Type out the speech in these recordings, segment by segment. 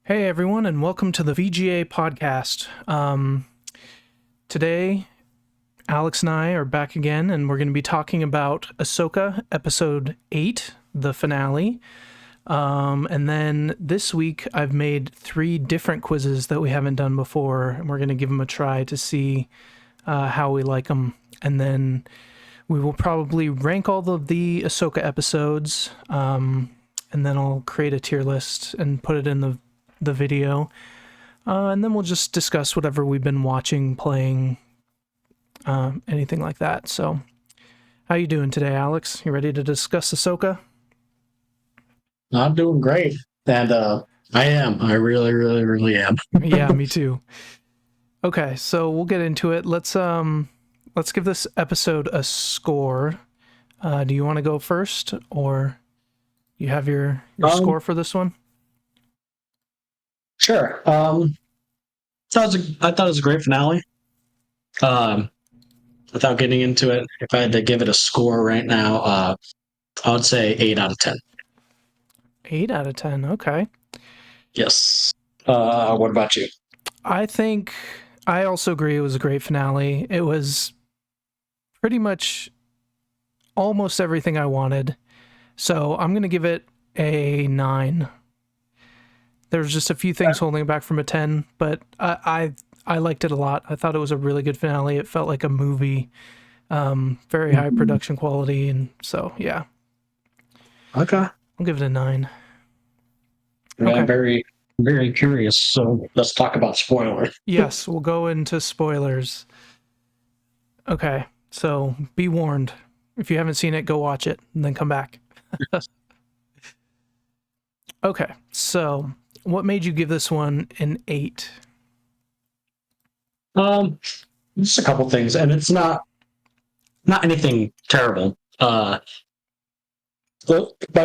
Hey everyone, and welcome to the VGA Podcast. Today, Alex and I are back again, and we're going to be talking about Ahsoka, Episode 8, the finale. And then this week, I've made 3 different quizzes that we haven't done before, and we're going to give them a try to see how we like them. And then we will probably rank all of the Ahsoka episodes, and then I'll create a tier list and put it in the video, and then we'll just discuss whatever we've been watching, playing, anything like that. So, how you doing today, Alex? You ready to discuss Ahsoka? I'm doing great, and I am. I really, really, really am. Yeah, me too. Okay, so we'll get into it. Let's give this episode a score. Do you want to go first, or you have your score for this one? Sure. I thought it was a great finale. Without getting into it, if I had to give it a score right now, I would say 8 out of 10. 8 out of 10. Okay. Yes. What about you? I think I also agree it was a great finale. It was pretty much almost everything I wanted. So I'm going to give it a 9. There's just a few things holding it back from a 10, but I liked it a lot. I thought it was a really good finale. It felt like a movie, very high production quality, and so yeah. Okay. I'll give it a 9. Yeah, okay. I'm very, very curious. So let's talk about spoilers. Yes, we'll go into spoilers. Okay, so be warned. If you haven't seen it, go watch it and then come back. Okay, so what made you give this one an 8? Just a couple things, and it's not anything terrible. My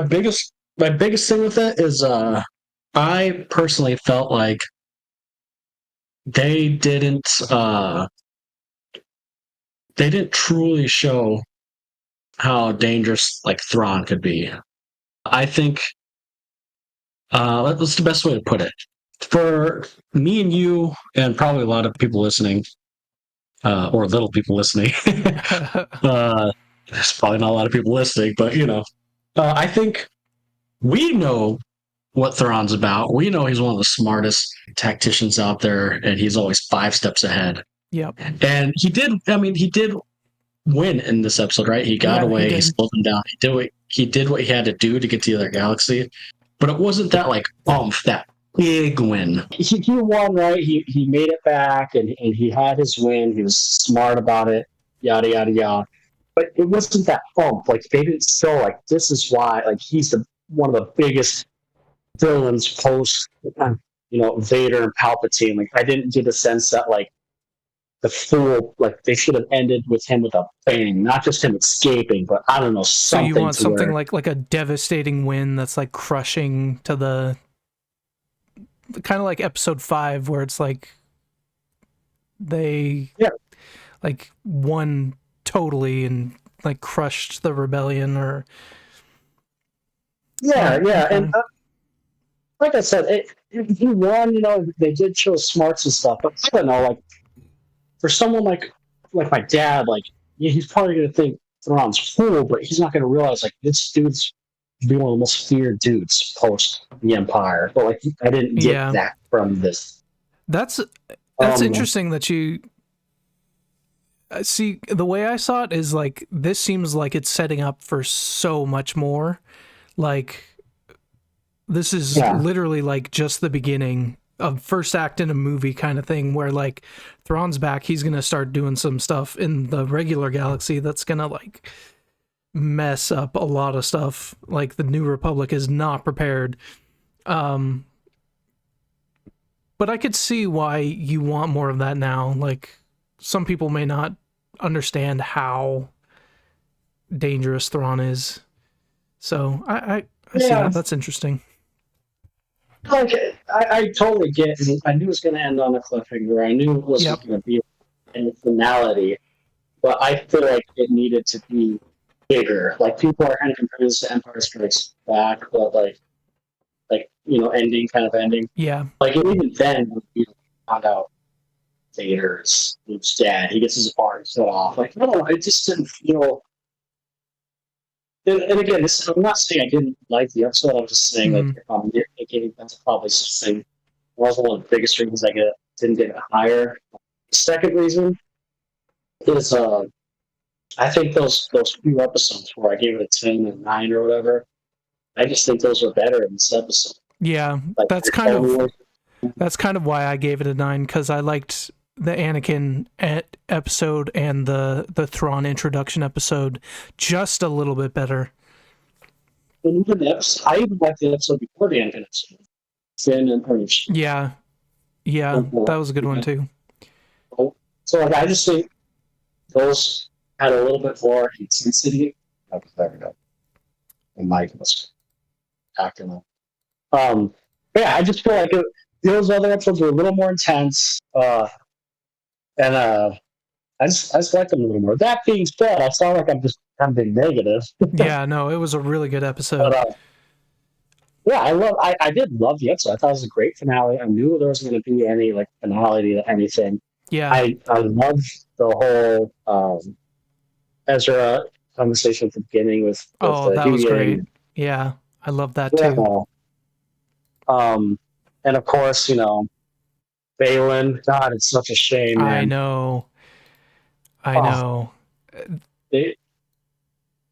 biggest thing with it is I personally felt like they didn't truly show how dangerous like Thrawn could be. I think that's the best way to put it. For me and you, and probably a lot of people listening, or little people listening, there's probably not a lot of people listening, but I think we know what Thrawn's about. We know he's one of the smartest tacticians out there, and he's always 5 steps ahead. Yep. And he did win in this episode, right? He got away, he slowed him down. He did what he had to do to get to the other galaxy. But it wasn't that like that big win. He won, right? He made it back, and he had his win. He was smart about it, yada yada yada. But it wasn't that bump. Like they didn't show like this is why like he's one of the biggest villains post Vader and Palpatine. Like I didn't get a sense that like the full like they should have ended with him with a bang, not just him escaping, but I don't know something. So you want something like a devastating win that's like crushing to the kind of like episode 5 where it's like they like won totally and like crushed the rebellion or and like I said, he won. They did show smarts and stuff, but I don't know, like for someone like my dad, like he's probably gonna think Thrawn's fool, but he's not gonna realize like this dude's be one of the most feared dudes post the Empire. But like I didn't get that from this. That's interesting that you see. The way I saw it is like this seems like it's setting up for so much more. Like this is literally like just the beginning of first act in a movie kind of thing where like Thrawn's back, he's gonna start doing some stuff in the regular galaxy that's gonna like mess up a lot of stuff. Like the New Republic is not prepared. But I could see why you want more of that now. Like some people may not understand how dangerous Thrawn is. So I see that. That's interesting. Okay, I totally get it. I knew it was going to end on a cliffhanger. I knew it wasn't going to be a finality, but I feel like it needed to be bigger. Like people are kind of comparing this to Empire Strikes Back, but like ending kind of ending. Yeah. Like even then, when you found out Vader's Luke's dad, he gets his arm cut off. Like, no, it just didn't feel. And again, I'm not saying I didn't like the episode. I'm just saying, like, if I'm nitpicking, that's probably something. Was one of the biggest reasons didn't get it higher. The second reason is I think those few episodes where I gave it a 10 and 9 or whatever, I just think those were better in this episode. Yeah, like, that's kind of why I gave it a 9, because I liked the Anakin episode and the Thrawn introduction episode just a little bit better. And even I even liked the episode before the Anakin episode. Finn and Purge. Yeah, that was a good one too. So like, I just think those had a little bit more intensity. Oh, there we go. And Mike was acting up. Yeah, I just feel like those other episodes were a little more intense. And I just like them a little more. That being said, I sound like I'm just kind of being negative. Yeah, no, it was a really good episode. But, yeah, I did love the episode. I thought it was a great finale. I knew there wasn't going to be any like finality to anything. Yeah, I loved the whole Ezra conversation at the beginning with that was great. Yeah, I love that too. And of course, Balin. God, it's such a shame, man. I know.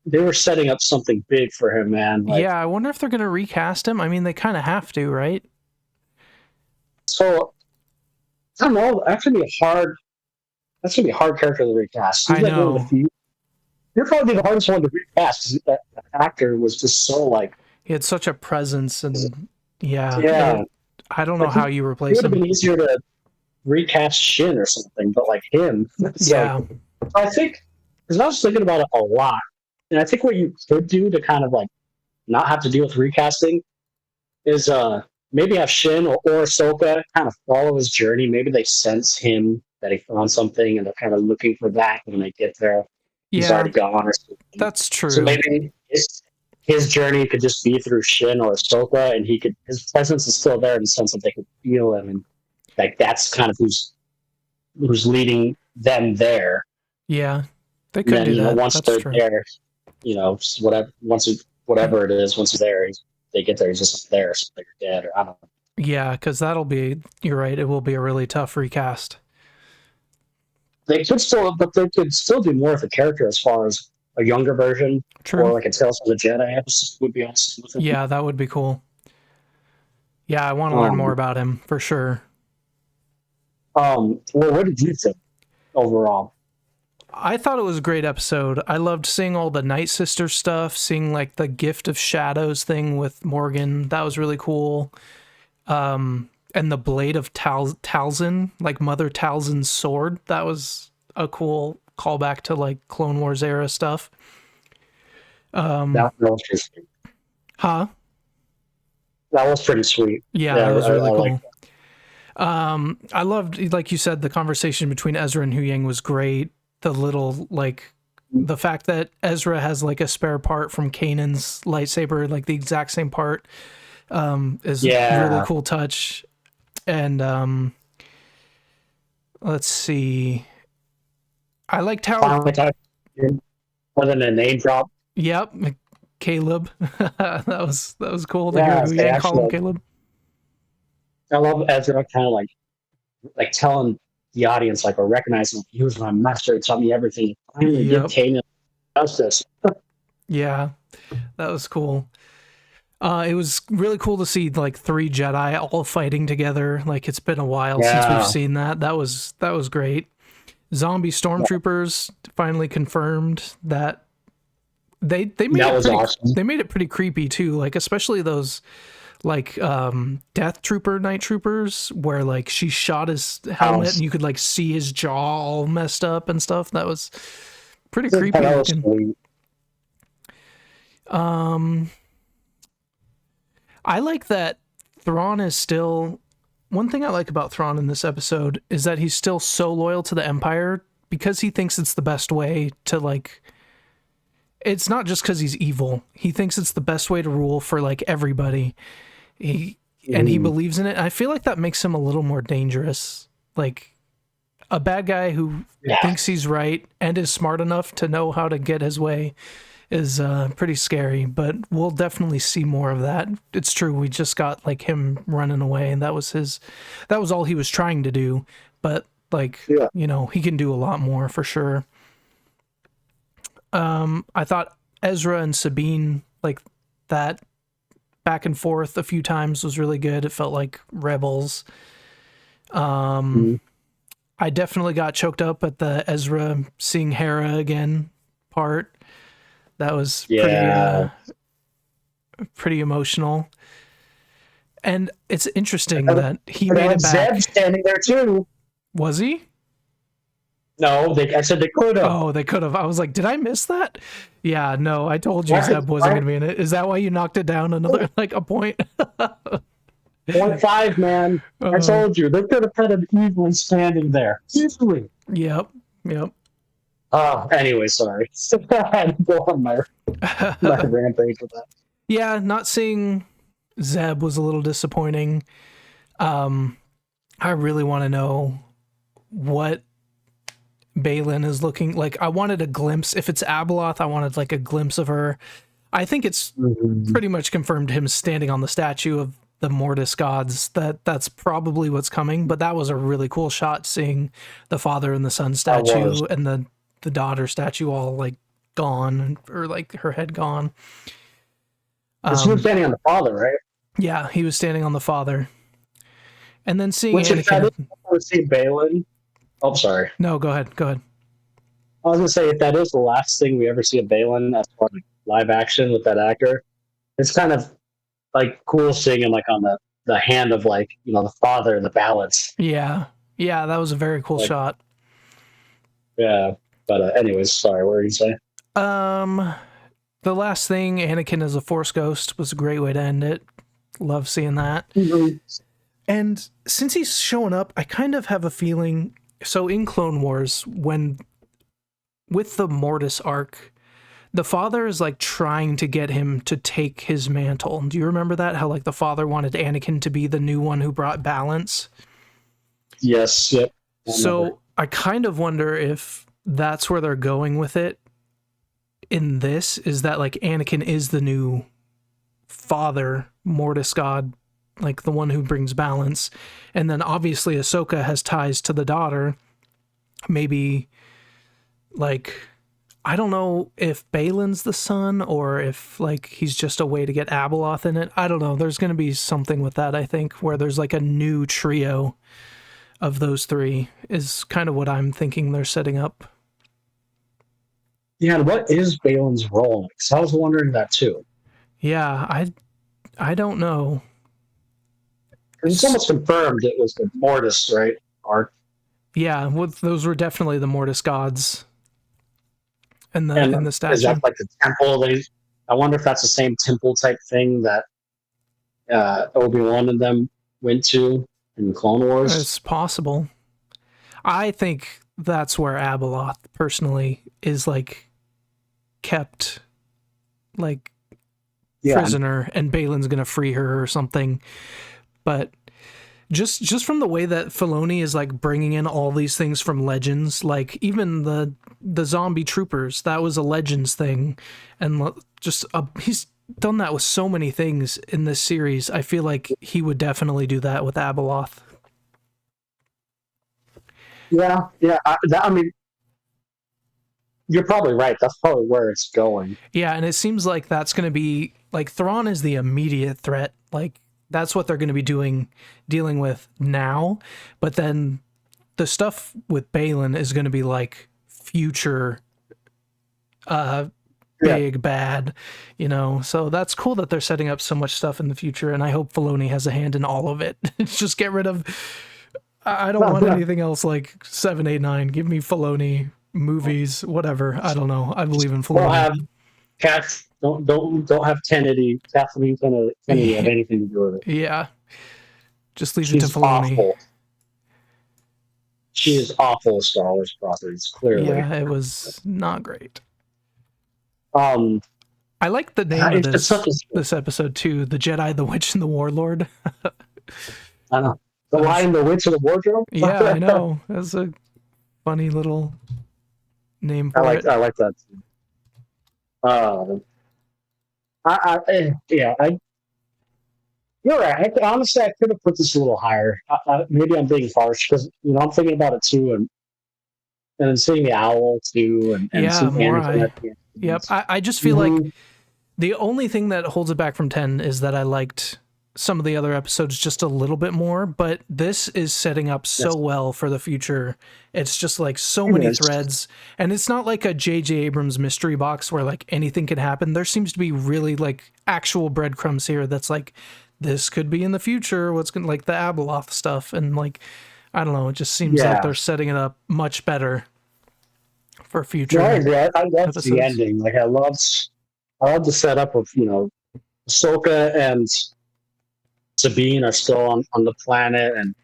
They were setting up something big for him, man. Like, yeah, I wonder if they're going to recast him. I mean, they kind of have to, right? So, I don't know. That's gonna be a hard character to recast. I know. You're probably the hardest one to recast because that actor was just so like. He had such a presence, and yeah. I don't know how you replace him. It would have been easier to recast Shin or something, but like him, I think because I was thinking about it a lot. And I think what you could do to kind of like not have to deal with recasting is maybe have Shin or Ahsoka kind of follow his journey. Maybe they sense him that he found something and they're kind of looking for that when they get there. He's already gone or something. That's true. So maybe his journey could just be through Shin or Ahsoka, and his presence is still there in the sense that they could feel him, and like that's kind of who's leading them there. Yeah, they could do that. Once that's they're there. Whatever it is, once he's there, they get there, he's just there, so they're dead, or I don't know. Yeah, because you're right, it will be a really tough recast. They could still do more with the character as far as a younger version, or like a Tales of the Jedi episode would be awesome. Yeah, that would be cool. Yeah, I want to learn more about him, for sure. Well, what did you think overall? I thought it was a great episode. I loved seeing all the Night Sister stuff, seeing like the Gift of Shadows thing with Morgan. That was really cool. And the Blade of Talzin, like Mother Talzin's sword. That was a cool callback to like Clone Wars era stuff. That was pretty sweet. Huh? That was pretty sweet. Yeah, that was really cool. I loved, like you said, the conversation between Ezra and Huyang was great. The little, like, the fact that Ezra has, like, a spare part from Kanan's lightsaber, like, the exact same part, is a really cool touch. And, let's see. I liked how... More than a name drop. Yep, Caleb. that was cool to hear Huyang call him Caleb. I love Ezra kind of like telling the audience, like, or recognizing he was my master. He taught me everything. Finally, did Kanan does this. Yeah, that was cool. It was really cool to see like 3 Jedi all fighting together. Like, it's been a while since we've seen that. That was great. Zombie stormtroopers finally confirmed that they made it pretty, awesome. They made it pretty creepy too. Like, especially those like death trooper night troopers where like she shot his helmet and you could like see his jaw all messed up and stuff. That was pretty creepy looking. I like that Thrawn is still... One thing I like about Thrawn in this episode is that he's still so loyal to the Empire because he thinks it's the best way to, like... It's not just because he's evil. He thinks it's the best way to rule for, like, everybody. and he believes in it. I feel like that makes him a little more dangerous. Like a bad guy who thinks he's right and is smart enough to know how to get his way is pretty scary, but we'll definitely see more of that. It's true. We just got like him running away, and that was all he was trying to do. But like, you know, he can do a lot more for sure. I thought Ezra and Sabine, like that back and forth a few times was really good. It felt like rebels. I definitely got choked up at the Ezra seeing Hera again part. That was pretty emotional. And it's interesting that he made it back. Zeb standing there too. Was he? No, I said they could have. Oh, they could have. I was like, did I miss that? Yeah, no, I told you Zeb wasn't going to be in it. Is that why you knocked it down another, like a point? 0.5, man. I told you. They could have had an easily standing there. Easily. Yep. Anyway, sorry. I had to go on my rampage with that. Yeah, not seeing Zeb was a little disappointing. I really want to know what Balin is looking like. I wanted a glimpse. If it's Abeloth, I wanted like a glimpse of her. I think it's pretty much confirmed him standing on the statue of the Mortis gods. That's probably what's coming, but that was a really cool shot, seeing the father and the son statue and the daughter statue all like gone, or like her head gone. He was standing on the father, right? Yeah, he was standing on the father. And then seeing Which, if that is before we see Balin... Oh, sorry. No, go ahead. I was going to say, if that is the last thing we ever see of Balin as far as live action with that actor, it's kind of like cool seeing him like on the hand of like, you know, the father and the balance. Yeah, that was a very cool shot. Yeah, but anyways, sorry, what were you saying? The last thing, Anakin as a Force ghost, was a great way to end it. Love seeing that. And since he's showing up, I kind of have a feeling. So in Clone Wars, with the Mortis arc, the father is like trying to get him to take his mantle. Do you remember that? How like the father wanted Anakin to be the new one who brought balance? Yes. Yep. So I kind of wonder if that's where they're going with it. In this, is that like Anakin is the new father, Mortis god, like the one who brings balance, and then obviously Ahsoka has ties to the daughter. Maybe like, I don't know if Balin's the son or if like he's just a way to get Abeloth in it. I don't know. There's going to be something with that, I think, where there's like a new trio of those three is kind of what I'm thinking they're setting up. Yeah, and what is Balin's role? Because I was wondering that too. Yeah, I don't know. It's almost confirmed it was the Mortis, right? Arc. Yeah, those were definitely the Mortis gods. And the statue. Is that like the temple? I wonder if that's the same temple type thing that Obi-Wan and them went to in Clone Wars. It's possible. I think that's where Abeloth personally is like kept like prisoner, and Balin's gonna free her or something. But just from the way that Filoni is like bringing in all these things from Legends, like even the zombie troopers, that was a Legends thing, and just he's done that with so many things in this series. I feel like he would definitely do that with Abeloth. Yeah. I mean, you're probably right. That's probably where it's going. Yeah, and it seems like that's going to be like Thrawn is the immediate threat. Like that's what they're going to be dealing with now. But then the stuff with Balin is going to be like future big bad, you know. So that's cool that they're setting up so much stuff in the future, and I hope Filoni has a hand in all of it. Just get rid of. I don't want anything else like 7, 8, 9. Give me Filoni movies, whatever. I don't know. I believe in Filoni. Don't have cats. Don't have Kennedy. Kathleen Kennedy have anything to do with it. Yeah, just leave it to Filoni. Awful. She is awful at Star Wars properties. Clearly, yeah, it was not great. I like the name of It's just such a this episode too, The Jedi, the Witch, and the Warlord. I know. The Lion, the Witch, and the Wardrobe. Yeah, I know. That's a funny little name for it. I like that too. You're right. Honestly, I could have put this a little higher. Maybe I'm being harsh because I'm thinking about it too, and then seeing the owl too, and seeing Anakin at the end. Yep. I just feel like the only thing that holds it back from 10 is that I liked some of the other episodes just a little bit more, but this is setting up so well for the future. It's just like so many threads, and it's not like a J.J. Abrams mystery box where like anything can happen. There seems to be really like actual breadcrumbs here that's like, this could be in the future, what's going to, like the Abeloth stuff, and like, I don't know, it just seems like they're setting it up much better for future. I love the ending. Like I love the setup of Ahsoka and Sabine are still on the planet, and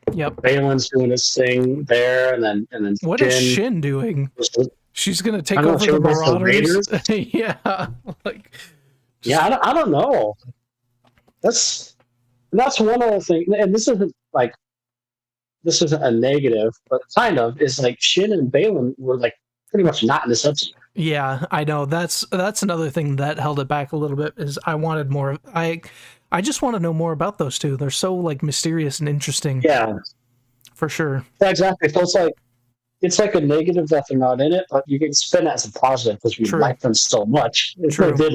Balin's doing his thing there, and then what is Shin doing? She's gonna take over the Marauders. Yeah, I don't know. That's one other thing, and this isn't a negative, but kind of is like Shin and Balin were like pretty much not in this episode. Yeah, I know. That's another thing that held it back a little bit. Is I wanted more. I just want to know more about those two. They're so like mysterious and interesting. Yeah, for sure. Yeah, exactly. So it's like a negative that they're not in it, but you can spin it as a positive because we like them so much. They did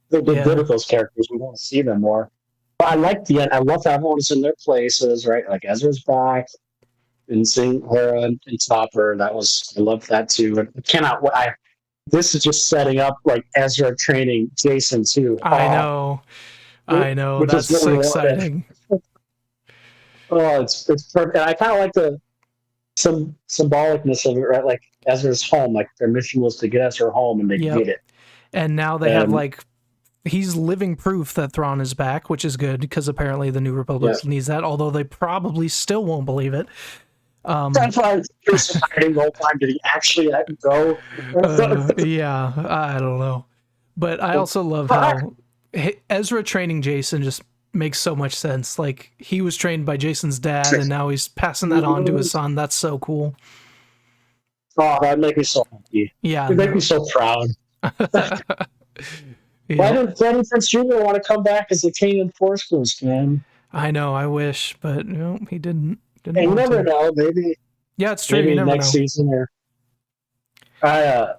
good with those characters. We want to see them more. But I like the end. I love that everyone's in their places, right? Like Ezra's back, and seeing Hera and Topper. I love that too. And this is just setting up like Ezra training Jason too. I know. That's so exciting. It's perfect. And I kind of like some symbolicness of it, right? Like Ezra's home. Like their mission was to get Ezra home, and they did it. And now they have like he's living proof that Thrawn is back, which is good because apparently the New Republic needs that. Although they probably still won't believe it. That's why he was hiding the whole time. Did he actually go? Yeah, I don't know. But I also love how Ezra training Jason just makes so much sense. Like he was trained by Jason's dad, and now he's passing that on to his son. That's so cool. Oh, that'd make me so happy. Yeah, it'd make me so proud. Why didn't Prince Jr. want to come back as a king in Force Ghost, man? I know, I wish, but no, he didn't. You never know. Maybe. Yeah, it's true. Maybe you never next know. season, or I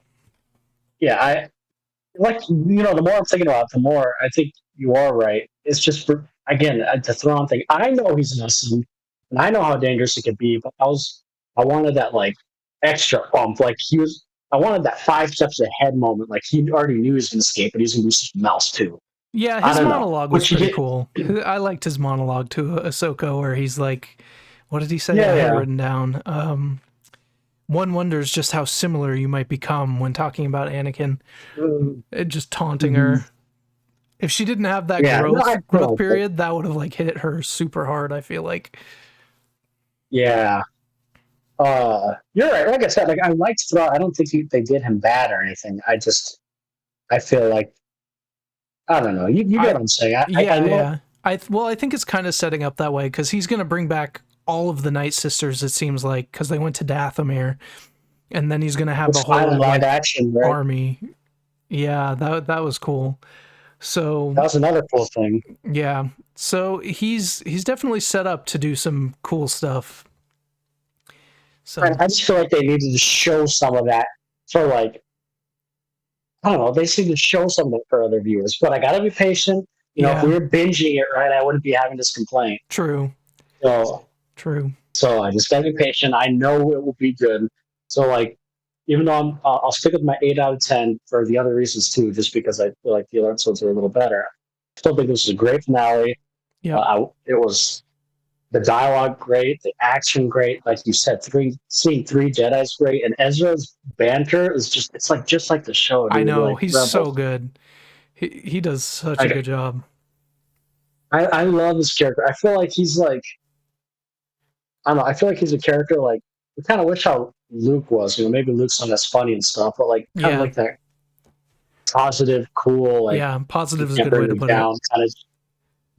like. The more I'm thinking about it, the more I think you are right. It's just the Thrawn thing. I know he's awesome, and I know how dangerous it could be. But I wanted that like extra bump. Like I wanted that 5 steps ahead moment. Like he already knew he was going to escape, but he's going to do something else too. Yeah, his monologue was pretty cool. I liked his monologue to Ahsoka, where he's like, what did he say? I had written down. One wonders just how similar you might become when talking about Anakin. Just taunting her. If she didn't have that growth period, that would have like hit her super hard, I feel like. Yeah. You're right. Like I said, like I liked Thrawn. I don't think they did him bad or anything. I feel like, I don't know. You get what I'm saying. I think it's kind of setting up that way because he's going to bring back all of the Night Sisters, it seems like, because they went to Dathomir, and then he's going to have a whole live action army. Yeah, that was cool. So that was another cool thing. Yeah, so he's definitely set up to do some cool stuff. So I just feel like they needed to show some of that for like, I don't know. They seem to show some of it for other viewers, but I got to be patient. If we were binging it, right, I wouldn't be having this complaint. True. True. So I just got to be patient. I know it will be good. So like, even though I'll stick with my 8 out of 10 for the other reasons too, just because I feel like the other episodes are a little better. I still think this was a great finale. Yeah. It was the dialogue great, the action great. Like you said, seeing 3 Jedi's great, and Ezra's banter is just like the show. Dude. I know, like, he's so good. He does such a good job. I love this character. I feel like he's like, I don't know. I feel like he's a character like we kind of wish how Luke was. Maybe Luke's not as funny and stuff, but like kind of like that positive, cool, like Yeah, positive is a can't good way bring to me put it. down kind of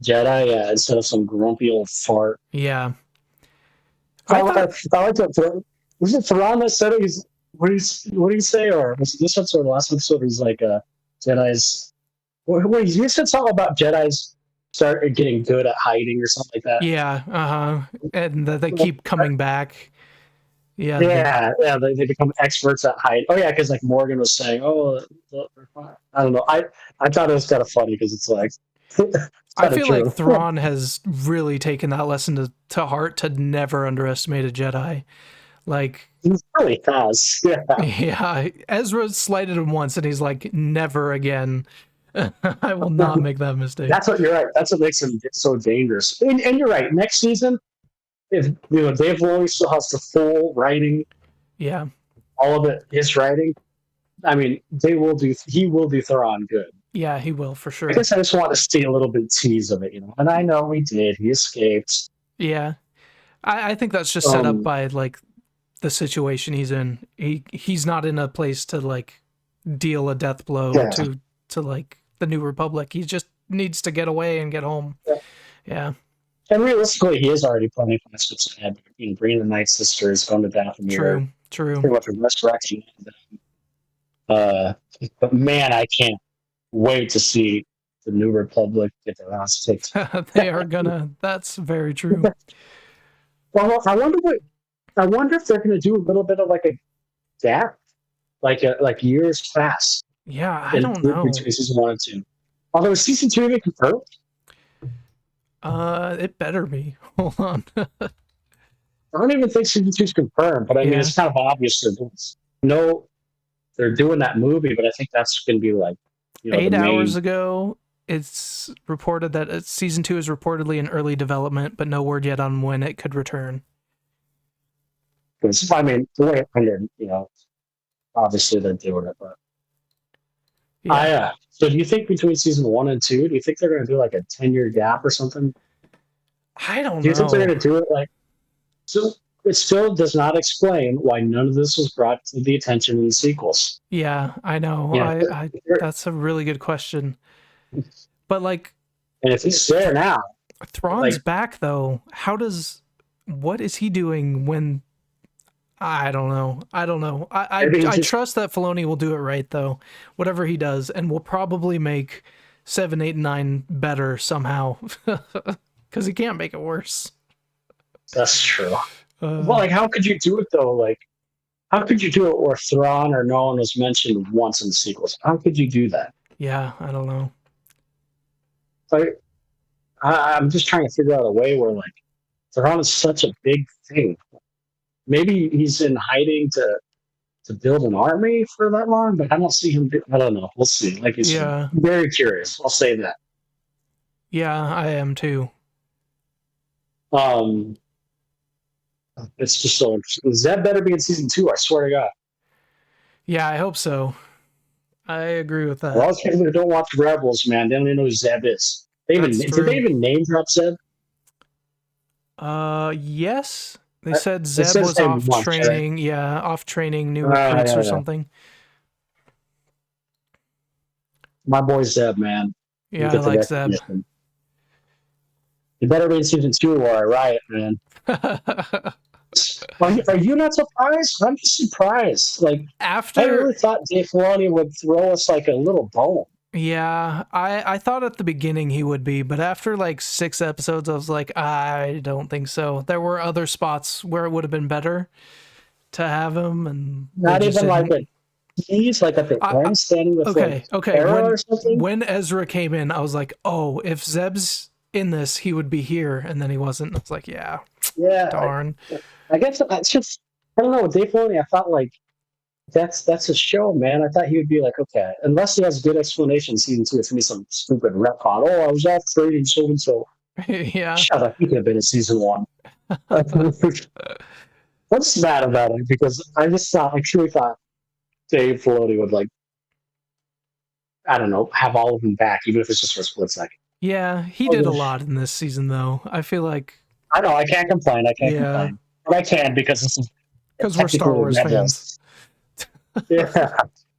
Jedi, yeah, instead of some grumpy old fart. Yeah. I I like thought, that. Was it Thrawn that said it? What do you say? Or was it this episode or the last episode? He's like, Jedi's. Wait, you said something about Jedi's start getting good at hiding or something like that. yeah, and that they keep coming back. Yeah, Yeah, they become experts at hiding. Oh yeah, because like Morgan was saying, I don't know. I thought it was kind of funny because it's like it's I kind of feel like true. Thrawn has really taken that lesson to heart to never underestimate a Jedi. Like, He really has. Yeah. yeah, Ezra slighted him once, and he's like, never again. I will not make that mistake. That's what you're right. That's what makes him so dangerous. And you're right. Next season, if Dave Filoni still has the full writing, Yeah, all of it, his writing. I mean, he will do Thrawn good. yeah, he will for sure. I guess I just want to see a little bit tease of it, And I know we did. He escaped. Yeah, I think that's just set up by like the situation he's in. He's not in a place to like deal a death blow to like the New Republic. He just needs to get away and get home. Yeah. And realistically, he is already planning for steps ahead. Bringing the Night Sisters, going to Dathomir. True. Pretty much a resurrection. But man, I can't wait to see the New Republic get their ass kicked. They are gonna. That's very true. Well, I wonder if they're gonna do a little bit of like a gap, like years pass. Yeah, I don't know. Between season 1 and 2. Although is season 2 even confirmed? It better be. Hold on. I don't even think season 2 is confirmed, but I mean it's kind of obvious they're doing that movie, but I think that's going to be like 8 hours ago. It's reported that season 2 is reportedly in early development, but no word yet on when it could return. I mean, the way it ended, obviously they're doing it, but yeah. So do you think between season 1 and 2, do you think they're going to do like a 10-year gap or something? I don't know. Do you think they're going to do it like so? It still does not explain why none of this was brought to the attention in the sequels. Yeah, I know. I that's a really good question. But like, and if he's there now, Thrawn's back though. What is he doing when? I don't know. I trust that Filoni will do it right though. Whatever he does, and will probably make 7, 8, and 9 better somehow, because he can't make it worse. That's true. Well, how could you do it though? How could you do it where Thrawn or no one was mentioned once in the sequels? How could you do that? Yeah, I don't know. I'm just trying to figure out a way where Thrawn is such a big thing. Maybe he's in hiding to build an army for that long, but I don't see him. I don't know. We'll see. He's very curious. I'll say that. Yeah, I am too. It's just so interesting. Zeb better be in season 2. I swear to God. Yeah, I hope so. I agree with that. Well, those people who don't watch Rebels, man, they don't even know who Zeb is. Did they even name drop Zeb? Yes. They said Zeb was off training. Right? Yeah, off training new recruits or something. My boy Zeb, man. Yeah, I like Zeb. You better be in season 2 or I riot, man. Are you not surprised? I'm just surprised. I really thought Dave Filoni would throw us a little bone. Yeah, I thought at the beginning he would be, but after 6 episodes, I was like, I don't think so. There were other spots where it would have been better to have him, and not even he's at the end standing with or something. When Ezra came in, I was like, oh, if Zeb's in this, he would be here, and then he wasn't. I was like, yeah, darn. I guess it's just I don't know. Dave Filoni, I thought that's a show, man. I thought he would be okay, unless he has a good explanation. Season 2, it's gonna be some stupid retcon. Oh, I was off trading so and so. Yeah, shut up. He could have been in season 1. What's mad about it? Because I truly thought Dave Filoni would I don't know, have all of them back, even if it's just for a split second. Yeah, he did a lot in this season, though. I feel like I know I can't complain. Complain, but I can because we're Star Wars fans. Yeah,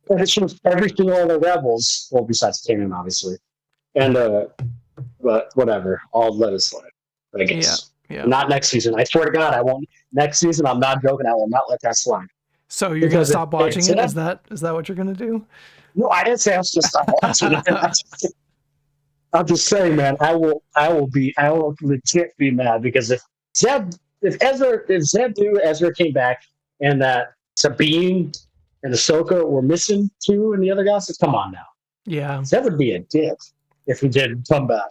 And it shows every single other rebels, well, besides Kanan, obviously. And, but whatever, I'll let it slide, I guess. Yeah. Not next season. I swear to God, I won't. Next season, I'm not joking. I will not let that slide. So you're going to stop watching it? Is that what you're going to do? No, I didn't say I was going to stop watching it. I'm just saying, man, I will legit be mad because if Zeb knew Ezra came back and that Sabine and Ahsoka were missing too and the other guys, come on now. Yeah. Zeb would be a dick if he didn't come back.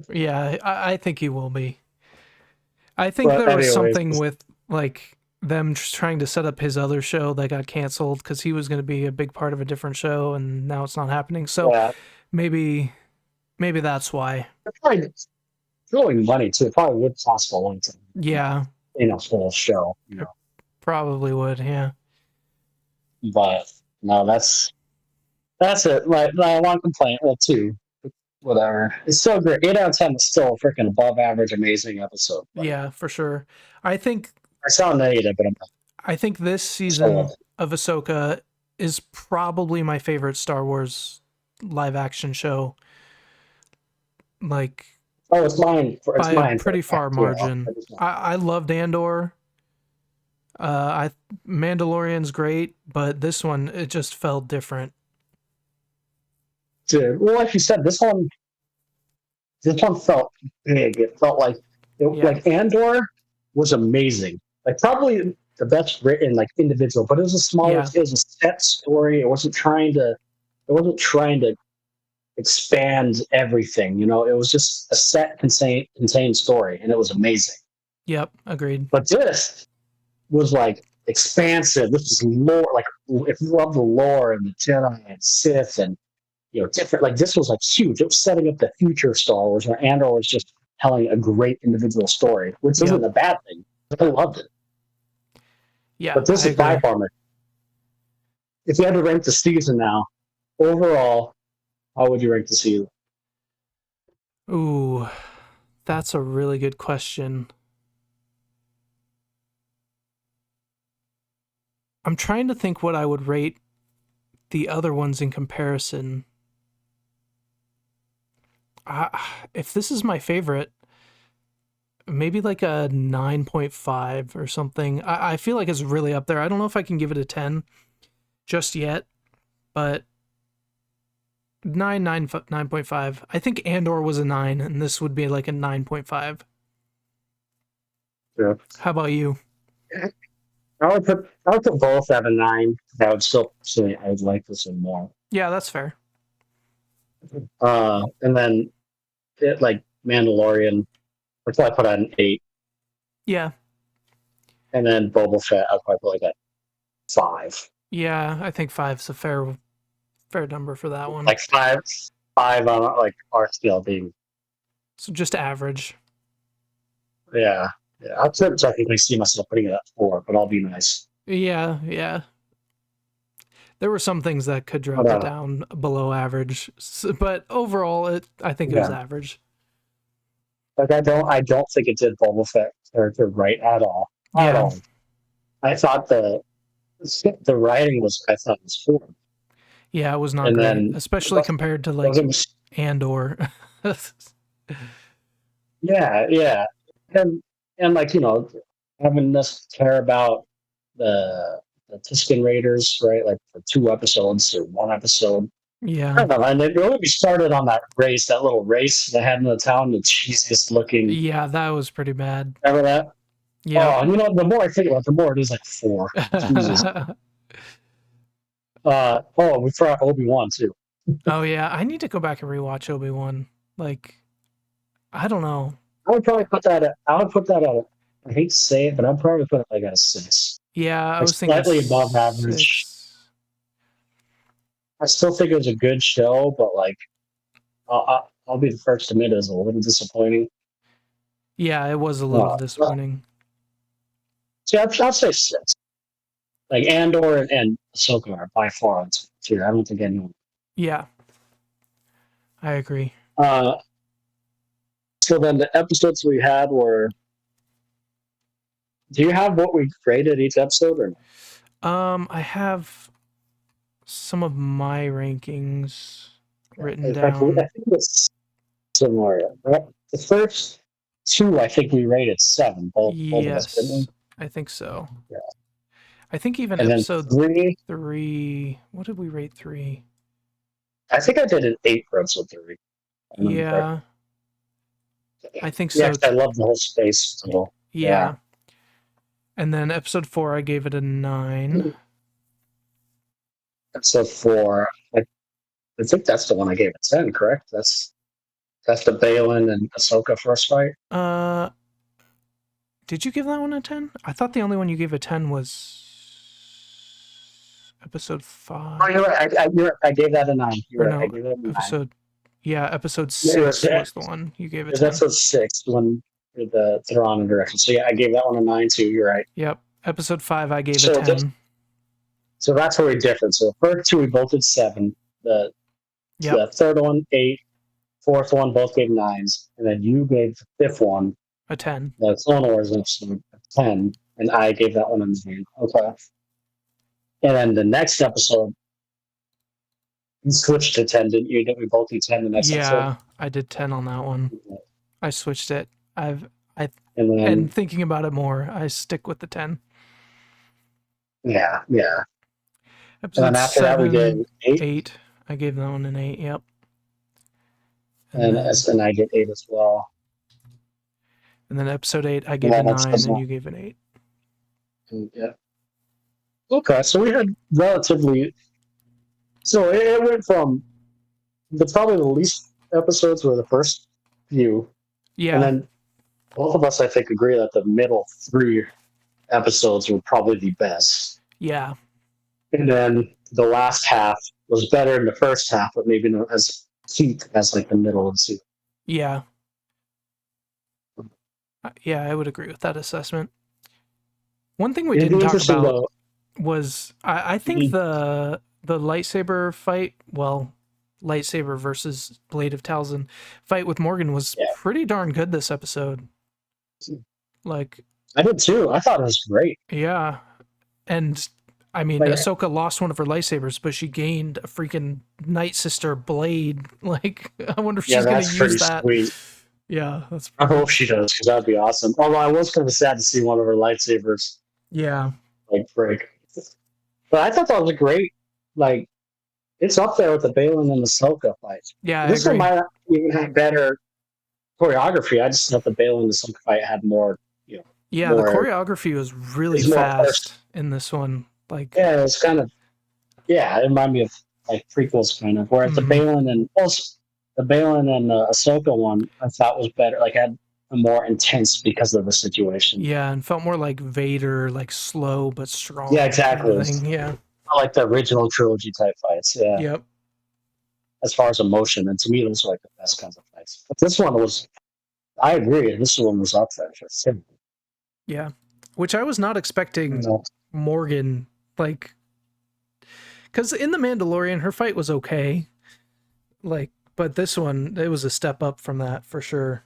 Yeah, I think he will be. I think there was something with like them trying to set up his other show that got canceled because he was going to be a big part of a different show and now it's not happening. So maybe that's why. They're probably throwing money too. It probably would cost a long time. Yeah. Full show. Probably would, yeah. But no, that's it. My one complaint, well, two, whatever. It's so great. 8 out of 10 is still a freaking above average, amazing episode. Yeah, for sure. I sound negative, but I think this season of Ahsoka is probably my favorite Star Wars live action show. Like, it's mine. It's mine. Pretty far margin. I loved Andor. Mandalorian's great, but this one it just felt different. Dude, well, like you said, this one felt big. It felt like like Andor was amazing. Like probably the best written like individual, but it was a smaller. It was a set story. It wasn't trying to expand everything. It was just a set contained story, and it was amazing. Yep, agreed. But this was like expansive. This is lore. Like if you love the lore and the Jedi and Sith and different, like this was like huge. It was setting up the future of Star Wars, where Andor was just telling a great individual story, which isn't a bad thing. I loved it. Yeah, but this is by far. If you had to rank the season now, overall, how would you rank the season? Ooh, that's a really good question. I'm trying to think what I would rate the other ones in comparison. If this is my favorite, maybe like a 9.5 or something. I feel like it's really up there. I don't know if I can give it a 10 just yet, but 9.5. I think Andor was a 9, and this would be like a 9.5. Yeah. How about you? I would put both at a 9. I would still say I would like this one more. Yeah, that's fair. And then like Mandalorian, I'd probably put at an 8. Yeah. And then Boba Fett, I'd probably put like at 5. Yeah, I think 5's a fair number for that one. Like 5 on like our scale being. So just average. Yeah. I'd technically see myself putting it at 4, but I'll be nice. Yeah. There were some things that could drop it down below average, but overall, I think it was average. Like I don't think it did Boba Fett character right at all. At all. I thought the writing was poor. Yeah, it was not great, especially compared to like Andor. Yeah, and like having us care about the Tusken Raiders, right? Like for 2 episodes or 1 episode. Yeah, I don't know. And it really started on that little race they had in the town, the cheesiest looking. Yeah, that was pretty bad. Remember that? Yeah. Oh, the more I think about it, the more it is like 4. Jesus. We forgot Obi-Wan too. Oh yeah, I need to go back and rewatch Obi-Wan. Like, I don't know. I would put that at. I hate to say it, but I'd probably put it like at a 6. Yeah, I was thinking slightly above average. I still think it was a good show, but like, I'll be the first to admit it was a little disappointing. Yeah, it was a little disappointing. See, I'll say 6. Like Andor and Ahsoka are by far on tier. I don't think anyone. Yeah, I agree. So then the episodes we had were. Do you have what we graded each episode or? I have some of my rankings written In fact, down. I think it's similar. Right? The first two, I think we rated 7. Both of us, didn't Yes, we? I think so. Yeah. I think even And then episode 3, 3. What did we rate 3? I think I did an 8 for episode 3. Yeah, I think Yeah, so. 'cause I love the whole space deal. Yeah. And then episode 4, I gave it a 9. Episode 4, I think that's the one I gave a 10, correct? That's the Balin and Ahsoka first fight. Did you give that one a 10? I thought the only one you gave a 10 was episode 5. Oh, you're right. I gave that a 9. You're Or right. I no, gave it a 9. episode Yeah, it 6 was- was the one you gave a It was 10. episode 6 when the Thrawn interaction. So yeah, I gave that one a 9 too. You're right. Yep. Episode 5, I gave So a 10. So that's where we differ. So the first two we both did 7. The third one 8. Fourth one both gave 9s, and then you gave the fifth one A 10. the Clone Wars episode a 10, and I gave that one a 9. Okay. And then the next episode, you switched to 10, didn't you? Didn't we both do 10 the next episode? Yeah, I did 10 on that one. I switched it. And then And thinking about it more, I stick with the 10. yeah. Episode And then after that we did 8. 8. I gave that one an 8. Yep. And I did 8 as well. And then episode 8, I gave Yeah, a that's 9, the and you gave an 8. Yeah. Okay, so we had relatively. So it went from probably the least episodes were the first few, Yeah. and then both of us, I think, agree that the middle 3 episodes were probably the best. Yeah. And then the last half was better than the first half, but maybe not as peak as like the middle of the season. Yeah. Yeah, I would agree with that assessment. One thing we didn't talk about was I think the lightsaber fight, well, lightsaber versus Blade of Talzin fight with Morgan was pretty darn good this episode. Like, I did too. I thought it was great. Yeah. And I mean, Ahsoka lost one of her lightsabers, but she gained a freaking Night Sister blade. Like, I wonder if she's going to use that. Sweet. Yeah, that's. I hope she does, because that'd be awesome. Although I was kind of sad to see one of her lightsabers. Yeah. Like break. But I thought that was a great. Like, it's up there with the Balin and the Ahsoka fight. Yeah, this one might even have better choreography. I just thought the Balin and the Ahsoka fight had more. Yeah, the choreography was really fast in this one. Like, yeah, it was kind of. Yeah, it reminded me of like prequels, kind of. Whereas the Balin and Ahsoka one, I thought was better. Like, had a more intense because of the situation. Yeah, and felt more like Vader, like slow but strong. Yeah, exactly. Yeah, I like the original trilogy type fights. Yeah. Yep. As far as emotion, and to me, those are like the best kinds of fights. But this one was. I agree. This one was up there for sure. Yeah, which I was not expecting. Morgan, like, because in The Mandalorian, her fight was okay. Like, but this one, it was a step up from that for sure.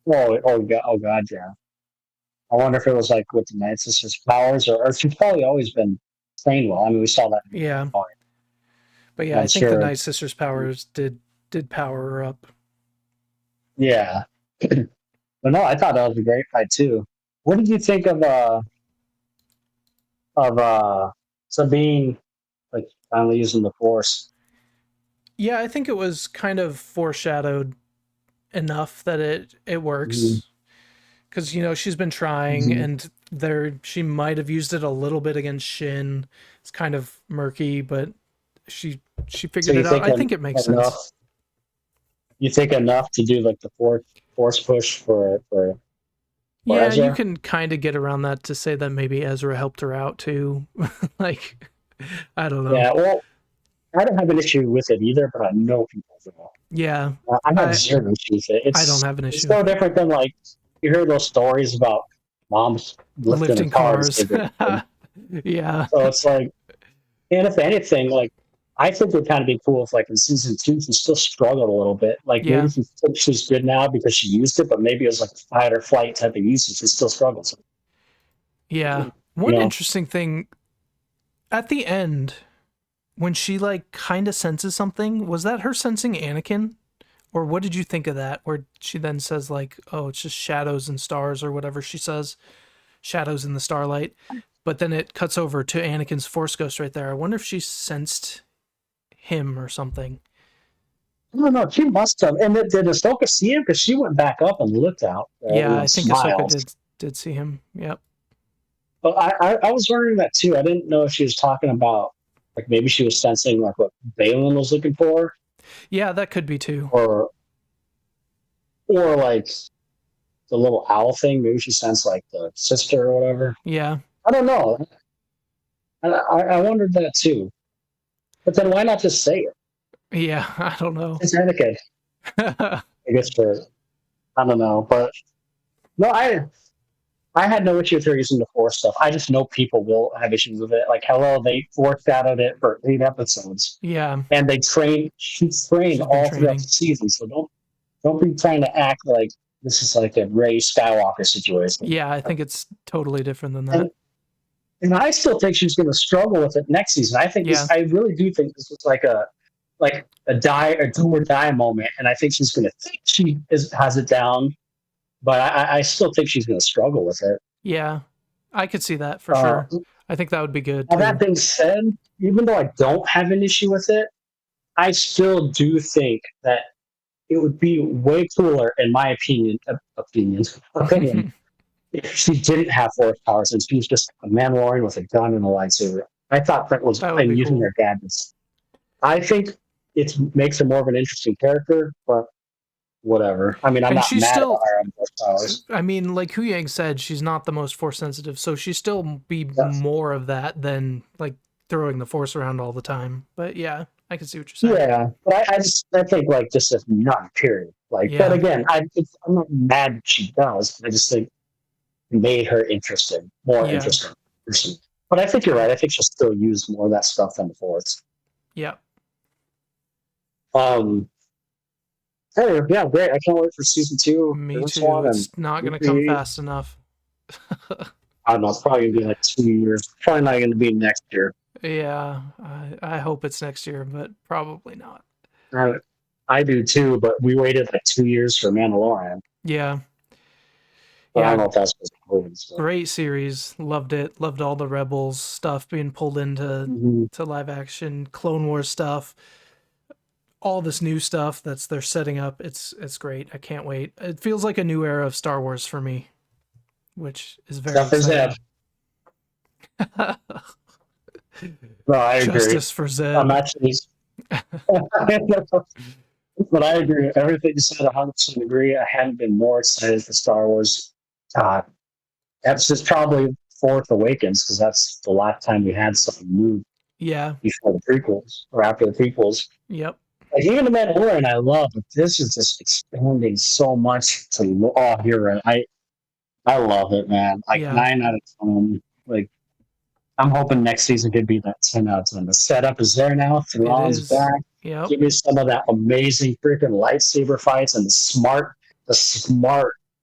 Oh god, yeah. I wonder if it was like with the Night Sister's powers, or she's probably always been trained well. I mean, we saw that. Yeah. But yeah, I think the Night Sister's powers did power her up. Yeah. But no, I thought that was a great fight too. What did you think of Sabine, like, finally using the Force? Yeah, I think it was kind of foreshadowed enough that it works. Because she's been trying, and she might have used it a little bit against Shin. It's kind of murky, but she figured it out. I think it makes sense. You think enough to do like the force push for yeah, Ezra? You can kind of get around that to say that maybe Ezra helped her out too. Like, I don't know. Yeah, well, I don't have an issue with it either, but I know people do. Yeah, I have zero issue with it. I don't have an issue. It's no different than like you hear those stories about moms lifting cars. Yeah. So it's like, and if anything, like, I think it would kind of be cool if, like, in season 2, she still struggled a little bit. Like, maybe she thinks she's good now because she used it, but maybe it was like a fight or flight type of usage. She still struggles. Yeah. One interesting thing at the end, when she like kind of senses something, was that her sensing Anakin? Or what did you think of that? Where she then says like, "Oh, it's just shadows and stars," or whatever she says, shadows in the starlight. But then it cuts over to Anakin's Force Ghost right there. I wonder if she sensed him or something. I don't know. She must have. And did Ahsoka see him? Because she went back up and looked out. Yeah, I think Ahsoka smiled. did see him. Yep. But I was wondering that too. I didn't know if she was talking about like maybe she was sensing like what Balin was looking for, Yeah, that could be too. or like the little owl thing. Maybe she sensed like the sister or whatever. Yeah. I don't know. I wondered that too. But then why not just say it? Yeah, I don't know. It's Anakin. I guess I don't know, but no, I had no issue with her using the Force stuff. I just know people will have issues with it. Like, hello, they foreshadowed it for 8 episodes. Yeah. And she trained all throughout the season. So don't be trying to act like this is like a Rey Skywalker situation. Yeah, I think it's totally different than that. And I still think she's going to struggle with it next season. I think I really do think this was like a do or die moment, and I think she's going to think she has it down, but I still think she's going to struggle with it. Yeah, I could see that for sure. I think that would be good. Now, that being said, even though I don't have an issue with it, I still do think that it would be way cooler, in my opinion, if she didn't have Force powers and she was just a Mandalorian with a gun and a lightsaber. I thought that was using her gadgets. I think it makes her more of an interesting character, but whatever. I mean, I'm not mad at her on Force powers. I mean, like Hu Yang said, she's not the most Force sensitive, so she still be more of that than like throwing the Force around all the time. But yeah, I can see what you're saying. Yeah, but I think like just as none, period. Like, but again, I'm not mad that she does. I just think it made her more interesting person. But I think you're right. I think she'll still use more of that stuff than the Force. Yeah. Hey, yeah, great. I can't wait for season 2. Me too. It's not going to come fast enough. I don't know. It's probably going to be like 2 years. Probably not going to be next year. Yeah, I hope it's next year, but probably not. I do too, but we waited like 2 years for Mandalorian. Yeah. But I don't know if that's so. Great series. Loved it. Loved all the Rebels stuff being pulled into to live action, Clone Wars stuff. All this new stuff they're setting up. It's great. I can't wait. It feels like a new era of Star Wars for me, which is very exciting. No, I agree. Justice for Zeb. I'm actually, but I agree. Everything you said, 100% agree. I hadn't been more excited for Star Wars. That's just probably Force Awakens, because that's the last time we had something new. Yeah. Before the prequels or after the prequels. Yep. Like, even the Mandalorian, I love, but this is just expanding so much to. Oh, you're right. I love it, man. Like 9 out of 10. Like, I'm hoping next season could be that 10 out of 10. The setup is there now. Thrawn's back. Yep. Give me some of that amazing freaking lightsaber fights and the smart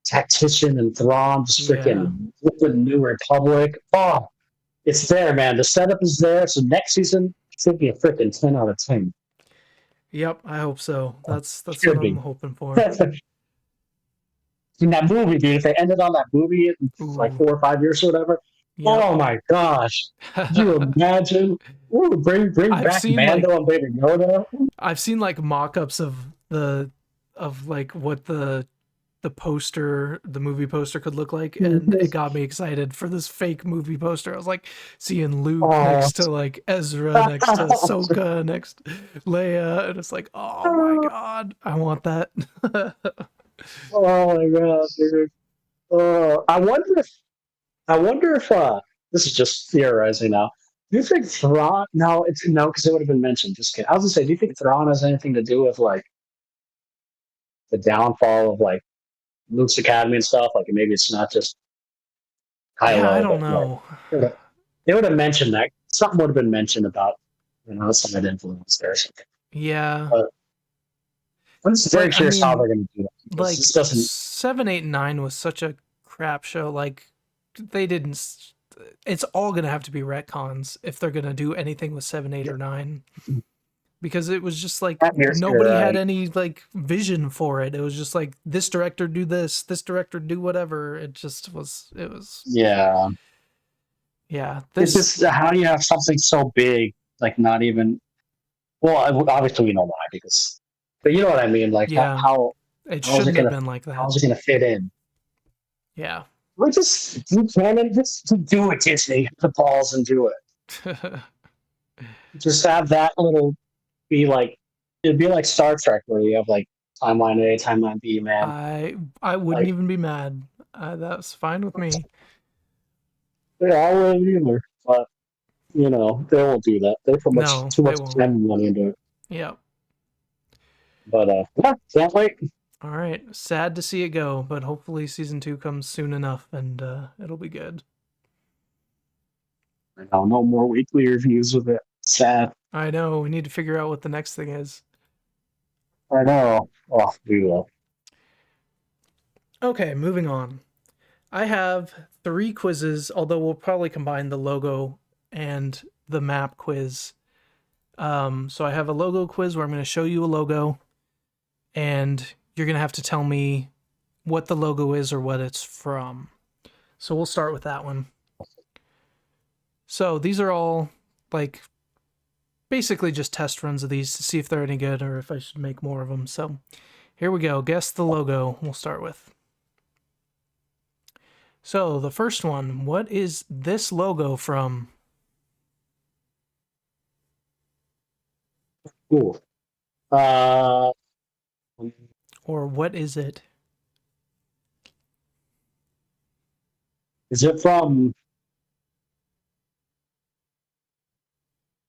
tactician and Thrawn just freaking with the New Republic. Oh, it's there, man. The setup is there. So next season should be a freaking 10 out of 10. Yep, I hope so. That's what I'm hoping for. In that movie, dude, if they ended on that movie in like 4 or 5 years or whatever, oh my gosh. Can you imagine? Ooh, bring back Mando and Baby Yoda. I've seen like mock-ups of like what the movie poster could look like, and it got me excited for this fake movie poster. I was like seeing Luke next to like Ezra, next to Ahsoka, next to Leia, and it's like, oh my god, I want that. Oh my god, dude. I wonder if this is just theorizing now. Do you think Thrawn? No, because it would have been mentioned. Just kidding. I was gonna say, do you think Thrawn has anything to do with like the downfall of like Luke's Academy and stuff? Like, maybe it's not just Kylo. Yeah, I don't know. Like, they would have mentioned that. Something would have been mentioned about some of that influence there or something. Yeah. But I'm just very curious how they're going to do it. Like, 7, 8, 9 was such a crap show. Like, they didn't it's all gonna have to be retcons if they're gonna do anything with 7, 8, or 9. Because it was just like nobody had any like vision for it. It was just like this director do this director do whatever. It was. Yeah. It's just how do you have something so big, like not even. Well, obviously we know why because, but you know what I mean. Like how it shouldn't have been like that. How's it gonna fit in? Yeah. We're just do it, Disney. Hit the balls and do it. Just have that little be like it'd be like Star Trek where you have like timeline A, timeline B, man. I wouldn't even be mad. That's fine with me. Yeah, I wouldn't either. But they won't do that. They put too much time and money into it. Yeah. But yeah, can't wait. All right. Sad to see it go, but hopefully season 2 comes soon enough and it'll be good. I know, no more weekly reviews with it. Sad. I know. We need to figure out what the next thing is. I know. Oh, we will. Okay, moving on. I have 3 quizzes, although we'll probably combine the logo and the map quiz. So I have a logo quiz where I'm going to show you a logo, and you're going to have to tell me what the logo is or what it's from. So we'll start with that one. So these are all, like, basically just test runs of these to see if they're any good or if I should make more of them. So here we go. Guess the logo we'll start with. So the first one, what is this logo from? Cool. Or what is it? Is it from?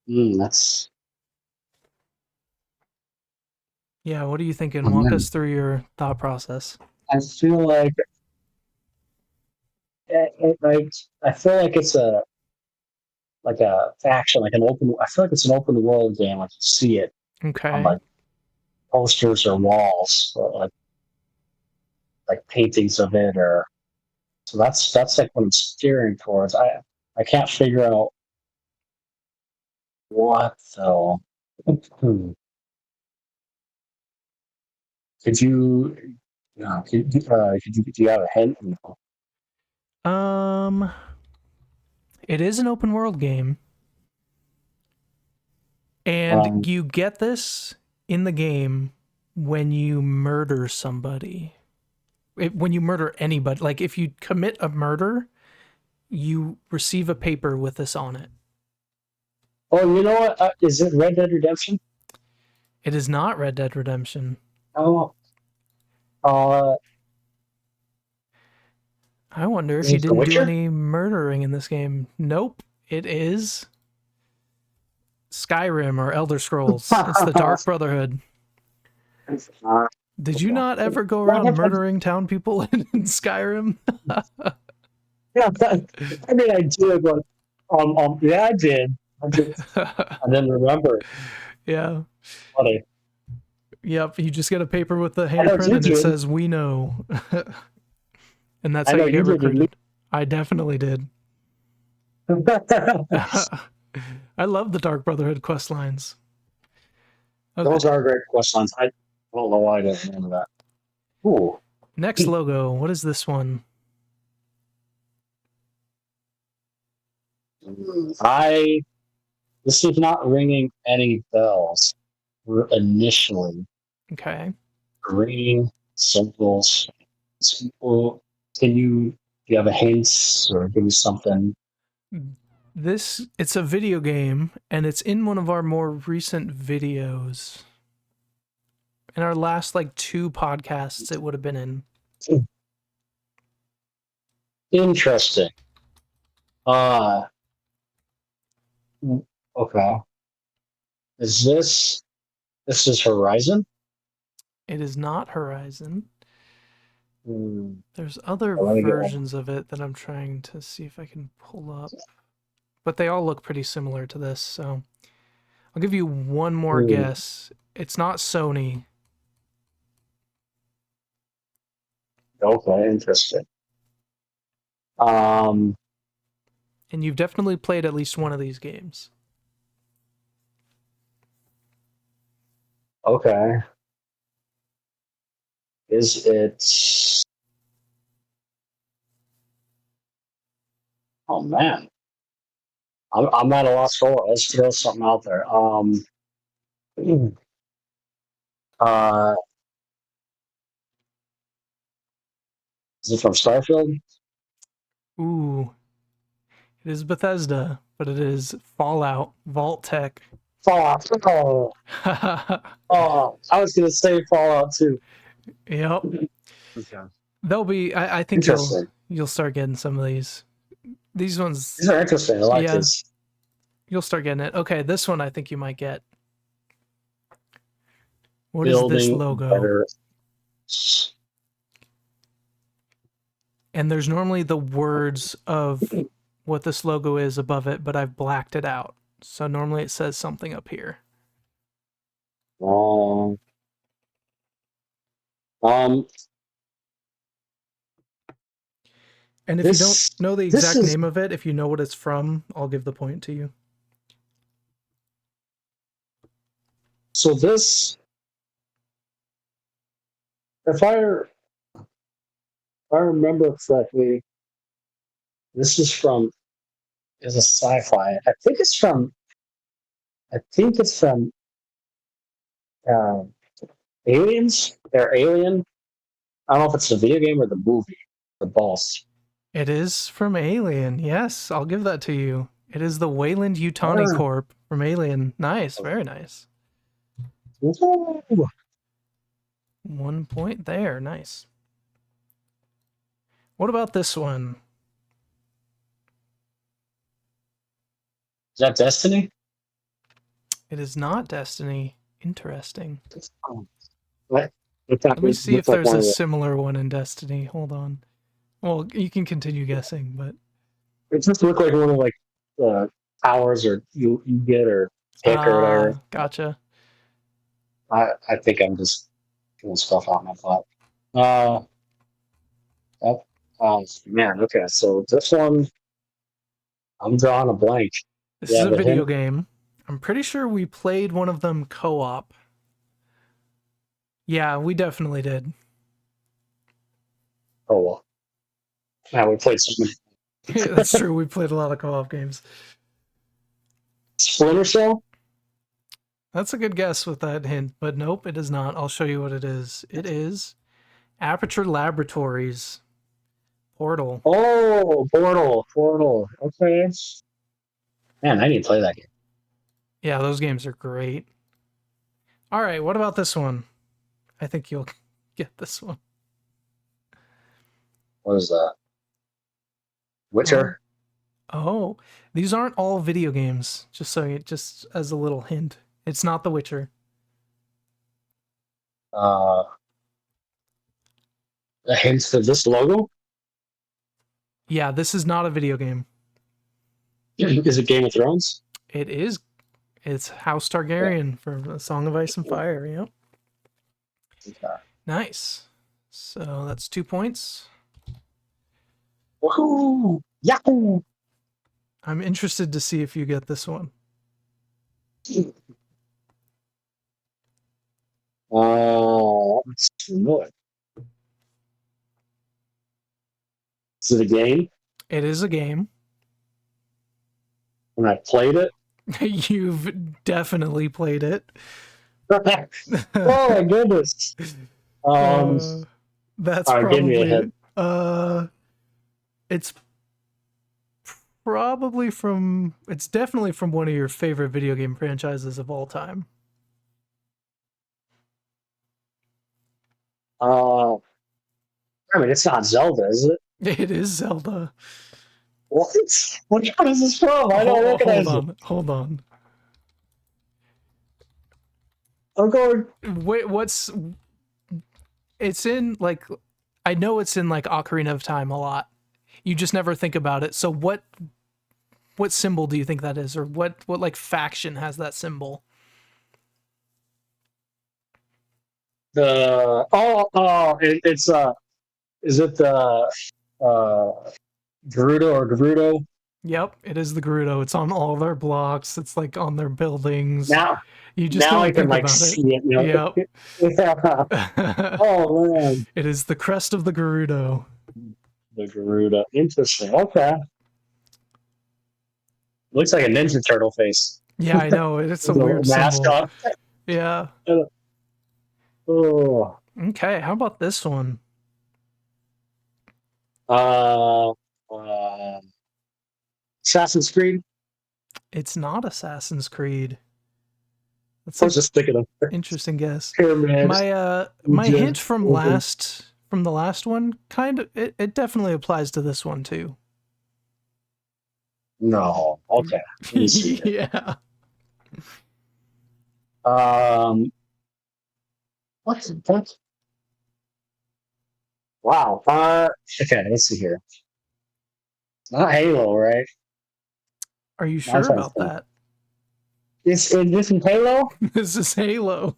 That's. Yeah, what are you thinking? Walk us through your thought process. I feel like. I feel like it's a faction, like an open. I feel like it's an open world game. Like you see it on like posters or walls, or like paintings of it, or so that's like what I'm steering towards. I can't figure out what though. Could you? Could you? Do you have a hint? It is an open world game. And you get this in the game when you murder somebody. When you murder anybody. Like, if you commit a murder, you receive a paper with this on it. Oh, you know what? Is it Red Dead Redemption? It is not Red Dead Redemption. Oh. I wonder if you didn't do any murdering in this game. Nope. It is Skyrim or Elder Scrolls. It's the Dark Brotherhood. Did you not ever go around murdering town people in Skyrim? Yeah, I mean, I did, but yeah, I did. I didn't remember. Yeah. Funny. Yep, you just get a paper with the handprint and it says, "We know." And that's how you get recruited. I definitely did. I love the Dark Brotherhood quest lines. Okay. Those are great quest lines. I don't know why I didn't remember that. Ooh. Next logo. What is this one? This is not ringing any bells initially. Okay. Green symbols. Do you have a hint or give me something? It's a video game, and it's in one of our more recent videos. In our last, 2 podcasts, it would have been in. Interesting. Okay. This is Horizon? It is not Horizon. There's other Oh, versions of it that I'm trying to see if I can pull up. But they all look pretty similar to this, so I'll give you one more guess. It's not Sony. Okay, interesting. And you've definitely played at least one of these games. Okay. Is it? Oh man, I'm at a loss for what. Let's throw something out there. Uh, is it from Starfield? Ooh. It is Bethesda, but it is Fallout Vault Tech. Fallout. Oh, oh, I was gonna say Fallout too. Yep. Okay. They'll be. I think Interesting. you'll start getting some of these. These ones. These are interesting. I like Yeah. this. You'll start getting it. Okay, this one I think you might get. What is this logo? Better. And there's normally the words of what this logo is above it, but I've blacked it out. So normally it says something up here. Um, And if you don't know the exact name of it, if you know what it's from, I'll give the point to you. So this, if I remember correctly, this is a sci-fi. I think it's from Aliens. They're Alien. I don't know if it's the video game or the movie. The boss. It is from Alien. Yes, I'll give that to you. It is the Wayland Yutani Corp from Alien. Nice, very nice. Ooh. 1 point there. Nice. What about this one? Is that Destiny? It is not Destiny. Interesting. What? Let me see if there's a similar one in Destiny. Hold on. Well, you can continue guessing, but it just looked like one of like powers or you get or pick or whatever. Gotcha. I think I'm just pulling stuff out of my butt. Man, okay, so this one I'm drawing a blank. This is a video game. I'm pretty sure we played one of them co-op. Yeah, we definitely did. Oh well. Yeah, we played so many. That's true. We played a lot of co-op games. Splinter Cell? That's a good guess with that hint, but nope, it is not. I'll show you what it is. It is Aperture Laboratories. Portal. Oh, Portal. Okay. Man, I need to play that game. Yeah, those games are great. All right, what about this one? I think you'll get this one. What is that? Witcher? Oh, these aren't all video games. Just as a little hint, it's not The Witcher. A hint for this logo? Yeah, this is not a video game. Is it Game of Thrones? It is. It's House Targaryen from A Song of Ice and Fire. Yep. Okay. Nice. So that's 2 points. Woohoo! Yahoo! I'm interested to see if you get this one. Let's know it. Is it a game? It is a game. When I played it? You've definitely played it. Oh my goodness. That's right, probably give me a hint. It's it's definitely from one of your favorite video game franchises of all time. I mean, it's not Zelda, is it? It is Zelda. What? Which one is this from? I don't recognize it. Hold on. I'm going. Wait, it's in like, I know it's in like Ocarina of Time a lot. You just never think about it. So what symbol do you think that is, or what like faction has that symbol? It's is it the Gerudo or Gerudo? Yep, it is the Gerudo. It's on all their blocks. It's like on their buildings. Now, You just now don't I can think like about it. see it. You know? Yep. Yeah. Oh man, It is the crest of the Gerudo. the Garuda. Interesting. Okay. Looks like a Ninja Turtle face. Yeah, I know. It's a The weird symbol. mascot. Yeah. Oh. Okay, how about this one? Uh, uh, Assassin's Creed. It's not Assassin's Creed. That's I an was just thinking of interesting guess. Pyramid. My hint from the last one kind of it definitely applies to this one too. No. Okay. Let me see here. Yeah. What's that? Wow. Okay. Let's see here. It's not Halo, right? Are you I'm sure trying to about think. that? Is this in Halo? This is Halo.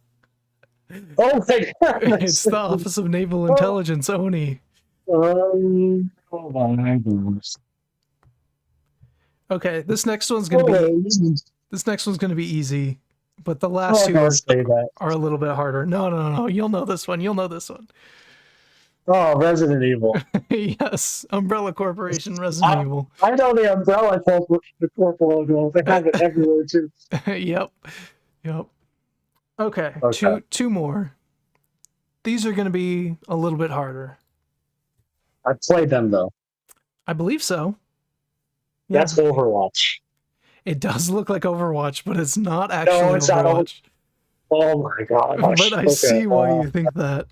Oh my god! It's the Office of Naval Intelligence, ONI. Hold on. Okay, this next one's gonna be easy, but the last two are a little bit harder. No. You'll know this one. Oh, Resident Evil. Yes, Umbrella Corporation, Resident Evil. I know the Umbrella logo. They have it everywhere too. Yep. Okay, two more. These are going to be a little bit harder. I played them though. I believe so. Yeah. That's Overwatch. It does look like Overwatch, but it's not actually Overwatch. Oh my god! But I see why you think that.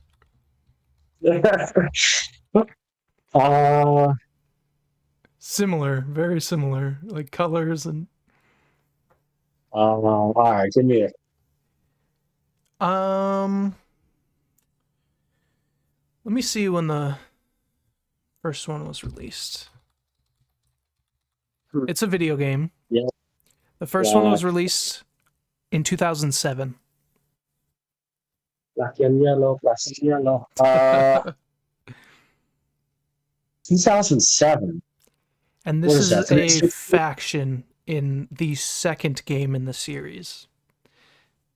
Similar, very similar, like colors and. All right, give me it. Let me see when the first one was released. It's a video game. Yeah. The first one was released in 2007. Black and yellow. 2007. And this is a faction in the second game in the series.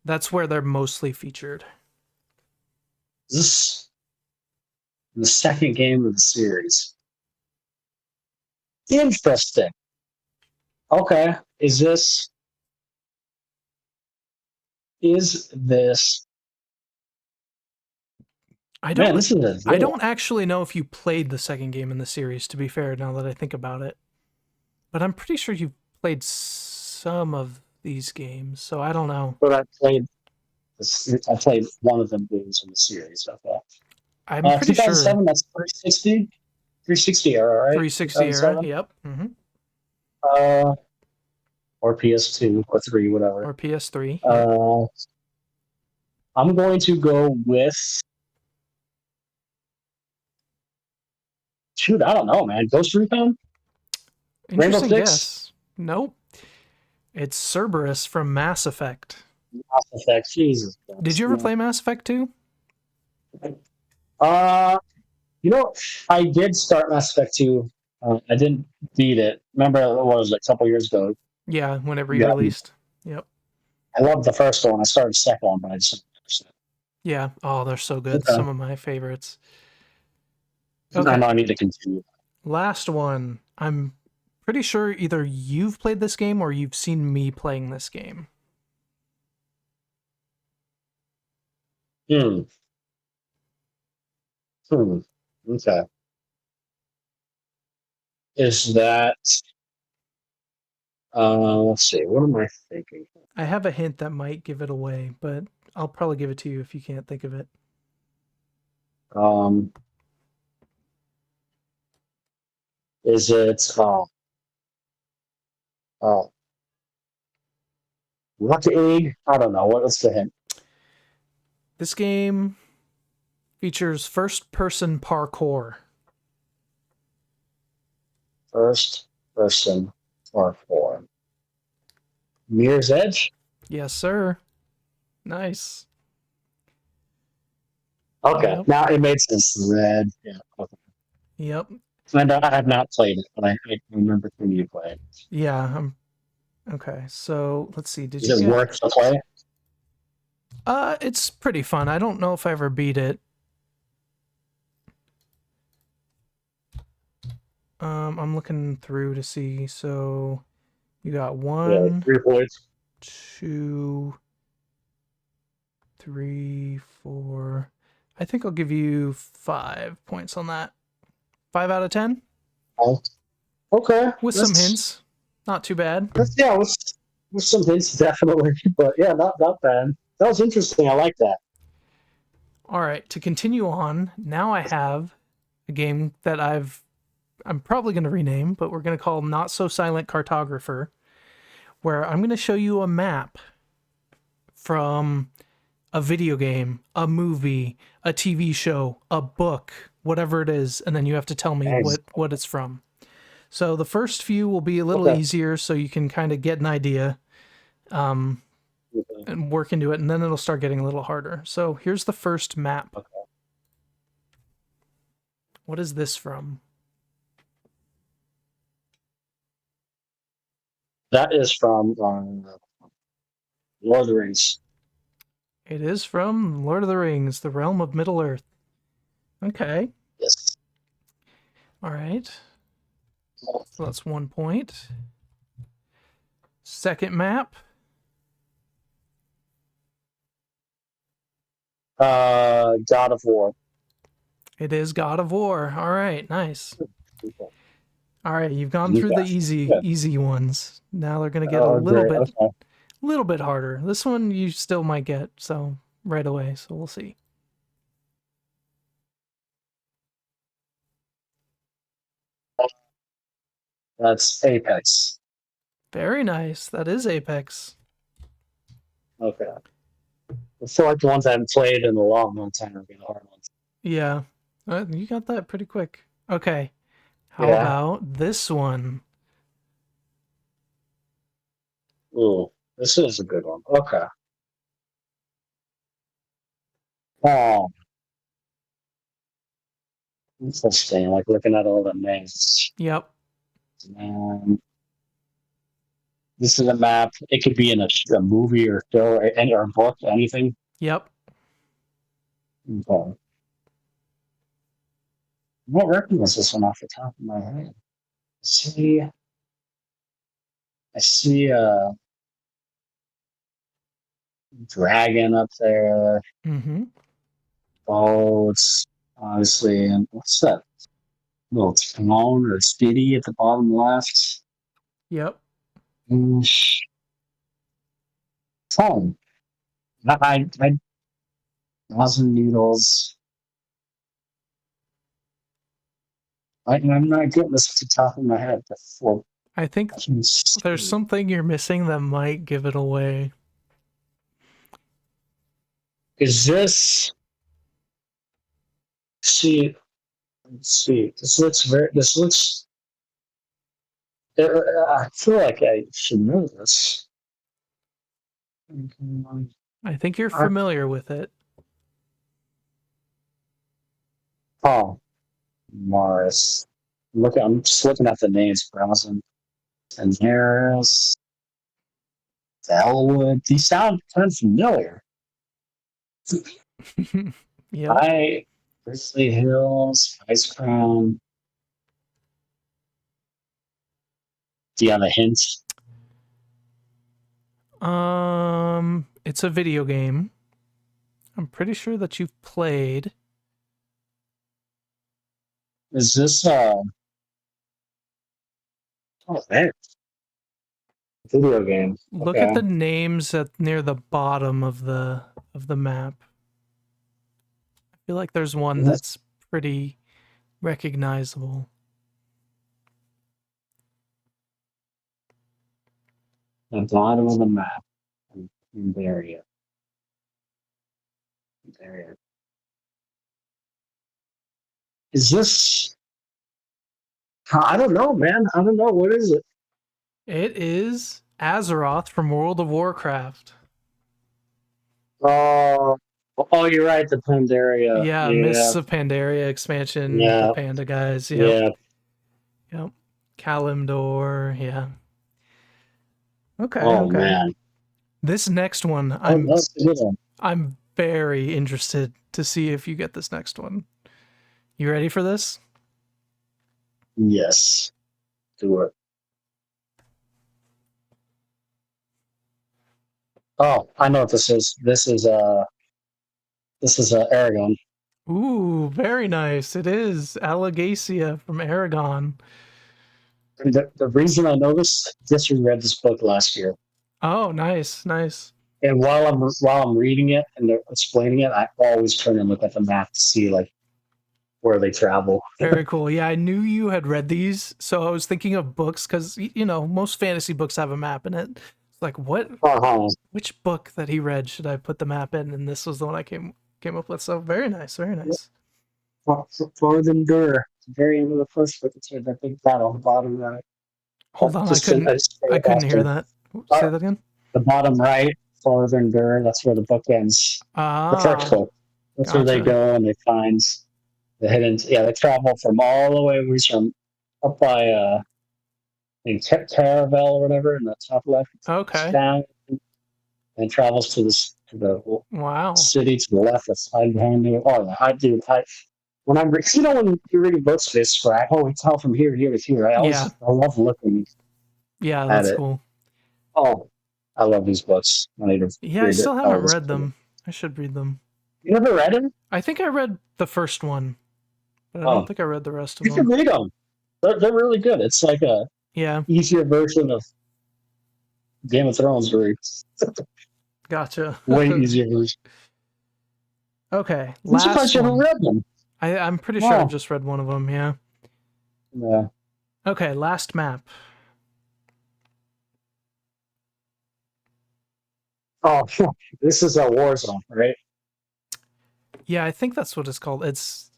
That's where they're mostly featured. This the second game of the series. Interesting. Okay. Is this I don't Man, this is I don't actually know if you played the second game in the series, to be fair, now that I think about it. But I'm pretty sure you played some of these games, so I don't know. But I played one of them games in the series. Okay. I'm pretty 2007, sure. that's 360 era, right? 360 era, yep. Mm-hmm. Or PS2 or 3, whatever. Or PS3. Yep. I'm going to go with. Shoot, I don't know, man. Ghost Recon? Interesting guess. Nope. It's Cerberus from Mass Effect. Mass Effect, Jesus. Did you ever play Mass Effect 2? I did start Mass Effect 2. I didn't beat it. Remember, it was a couple years ago. Yeah, when it re-released. Yep. I loved the first one. I started the second one, but I just didn't understand. Yeah. Oh, they're so good. Okay. Some of my favorites. Okay. I know I need to continue. Last one. I'm pretty sure either you've played this game or you've seen me playing this game. Okay. Is that... let's see. What am I thinking? I have a hint that might give it away, but I'll probably give it to you if you can't think of it. Is it Rocket League? I don't know. What's the hint? This game features first-person parkour. First-person parkour. Mirror's Edge? Yes, sir. Nice. Okay, Now it made sense. Red. Yeah. Okay. Yep. And I have not played it, but I remember seeing you play it. Yeah. Okay. So let's see. Did Is you it get? worth to play? It's pretty fun. I don't know if I ever beat it. I'm looking through to see. So you got Yeah, 1, 3 points. 2, 3, 4. I think I'll give you 5 points on that. 5 out of 10 Oh, okay. with some hints. Not too bad. Yeah, with some hints, definitely. But yeah, not bad. That was interesting. I like that. All right, to continue on, now I have a game that I'm probably going to rename, but we're going to call Not So Silent Cartographer, where I'm going to show you a map from a video game, a movie, a TV show, a book, whatever it is, and then you have to tell me what it's from. So the first few will be a little easier, so you can kind of get an idea and work into it, and then it'll start getting a little harder. So here's the first map. Okay. What is this from? That is from Lord of the Rings. It is from Lord of the Rings, The Realm of Middle-earth. Okay. Yes. All right. So that's 1 point. Second map. God of War. It is God of War. All right, nice. All right, you've gone through the easy ones. Now they're gonna get a little bit harder. This one you still might get so right away. So we'll see. That's Apex. Very nice. That is Apex. Okay. I feel like the ones I haven't played in a long time are the hard ones. Yeah, you got that pretty quick. Okay, how about this one? Ooh, this is a good one. Okay. Oh, interesting. Like looking at all the names. Yep. This is a map. It could be in a movie or show or a book, anything. Yep. Okay. I don't recognize this one off the top of my head. I see a dragon up there. Mm-hmm. Boats, obviously. And what's that? Little throne or city at the bottom left. Yep. Phone. I dozen noodles. I'm not getting this at the top of my head. I think there's something you're missing that might give it away. Is this? Let's see. This looks. I feel like I should know this. I think you're familiar with it. Oh, Morris. I'm just looking at the names, browsing. And Harris, Elwood. These sound kind of familiar. Yeah. Grizzly Hills, Ice Crown. Do you have a hint? It's a video game. I'm pretty sure that you've played. Is this oh man. Video game. Look at the names near the bottom of the map. I feel like there's one that's pretty recognizable. The bottom of the map. There you go. There. Is this? I don't know, man. I don't know. What is it? It is Azeroth from World of Warcraft. Oh, you're right. The Pandaria. Yeah, Mists of Pandaria expansion. The Panda guys. Yep. Yep. Kalimdor. Yeah. Okay. Oh okay. man, This next one, that's a good one. I'm very interested to see if you get this next one. You ready for this? Yes, do it. Oh, I know what this is. This is Aragon. Ooh, very nice. It is Allegacia from Aragon. And the reason I know this, just reread this book last year, Oh, nice. and while I'm reading it and they're explaining it, I always turn and look at the map to see like where they travel. Very cool. Yeah, I knew you had read these, so I was thinking of books because most fantasy books have a map in it. It's like, which book that he read should I put the map in? And this was the one I came up with. So very nice, very nice. Baldur, the very end of the first book, it's that big battle on the bottom right. Hold on, I couldn't hear that. Say that again. The bottom right, Baldur, that's where the book ends. The first book. That's where they go and they find the hidden. Yeah, they travel from all the way from up by I think Caravel or whatever in the top left. Okay. Down and travels to the city to the left. That's hide behind me. Oh, when I'm when you're reading books this way, I always tell from here to here to here. I love looking. Yeah, that's cool. Oh, I love these books. I still haven't read them. I should read them. You never read them? I think I read the first one, but I don't think I read the rest of them. You can read them. They're really good. It's like a easier version of Game of Thrones. Gotcha. Way easier version. Okay, I'm surprised you haven't read them. I'm pretty sure I've just read one of them. Yeah. Yeah. Okay, last map. Oh, this is a Warzone, right? Yeah, I think that's what it's called. It's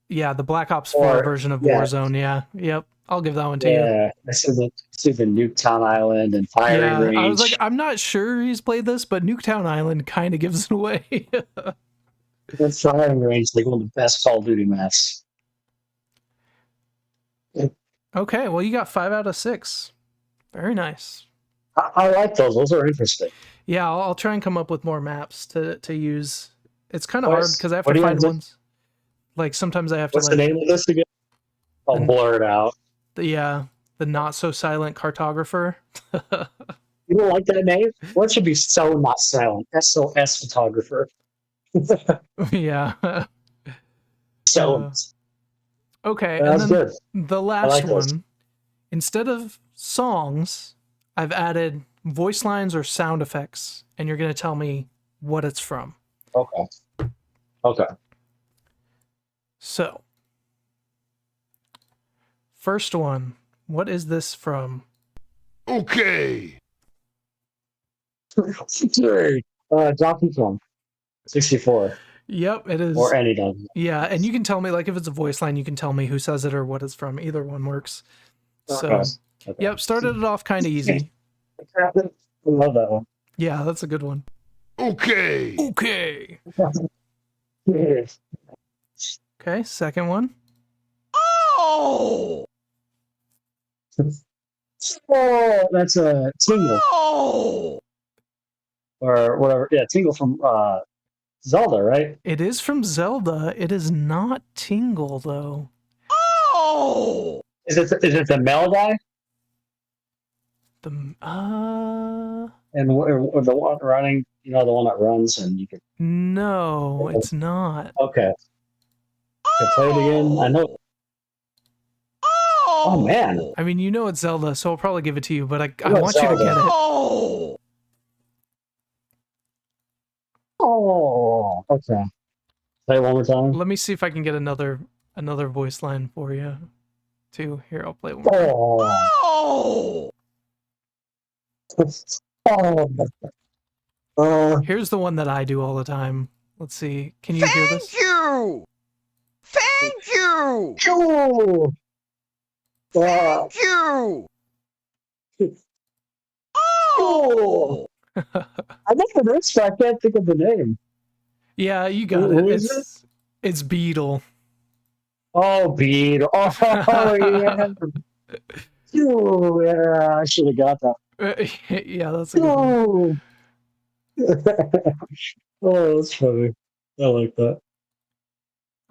the Black Ops 4 version of Warzone. Yeah, yep. I'll give that one to you. Yeah, I see the Nuketown Island and firing range. I was like, I'm not sure he's played this, but Nuketown Island kind of gives it away. That firing range is like one of the best Call of Duty maps. Okay, well, you got 5 out of 6. Very nice. I like those. Those are interesting. Yeah, I'll try and come up with more maps to use. It's kind of hard because I have to find ones. Like sometimes I have to. What's the name of this again? I'll blur it out. The not so silent cartographer. You don't like that name? What should be so not silent? SOS photographer. Yeah. So. Okay, and then good. The last one. Instead of songs, I've added voice lines or sound effects, and you're going to tell me what it's from. Okay. So, first one. What is this from? Okay. Donkey Kong 64. Yep, it is. Or any Donkey Kong. Yeah, and you can tell me, like, if it's a voice line, you can tell me who says it or what it's from. Either one works. So, yep, started it off kind of easy. I love that one. Yeah, that's a good one. Okay. Okay, second one. Oh, that's a Tingle. Oh. Or whatever. Yeah, Tingle from Zelda, right? It is from Zelda. It is not Tingle, though. Oh. Is it the male guy? And the one running, the one that runs and you can. No, it's not. Okay. Play it again. I know. Oh man. I mean, it's Zelda, so I'll probably give it to you, but I want you to get it. Oh. Okay. Play it one more time. Let me see if I can get another voice line for you, too. Here, I'll play one more. Here's the one that I do all the time. Let's see. Can you hear this? Thank you. Oh. Thank you. Oh. I think the next I can't think of the name. Yeah, you got it. It's Beetle. Oh, Beetle. Oh, yeah. Oh, yeah, I should have got that. Yeah, that's a good one. Oh, that's funny. I like that.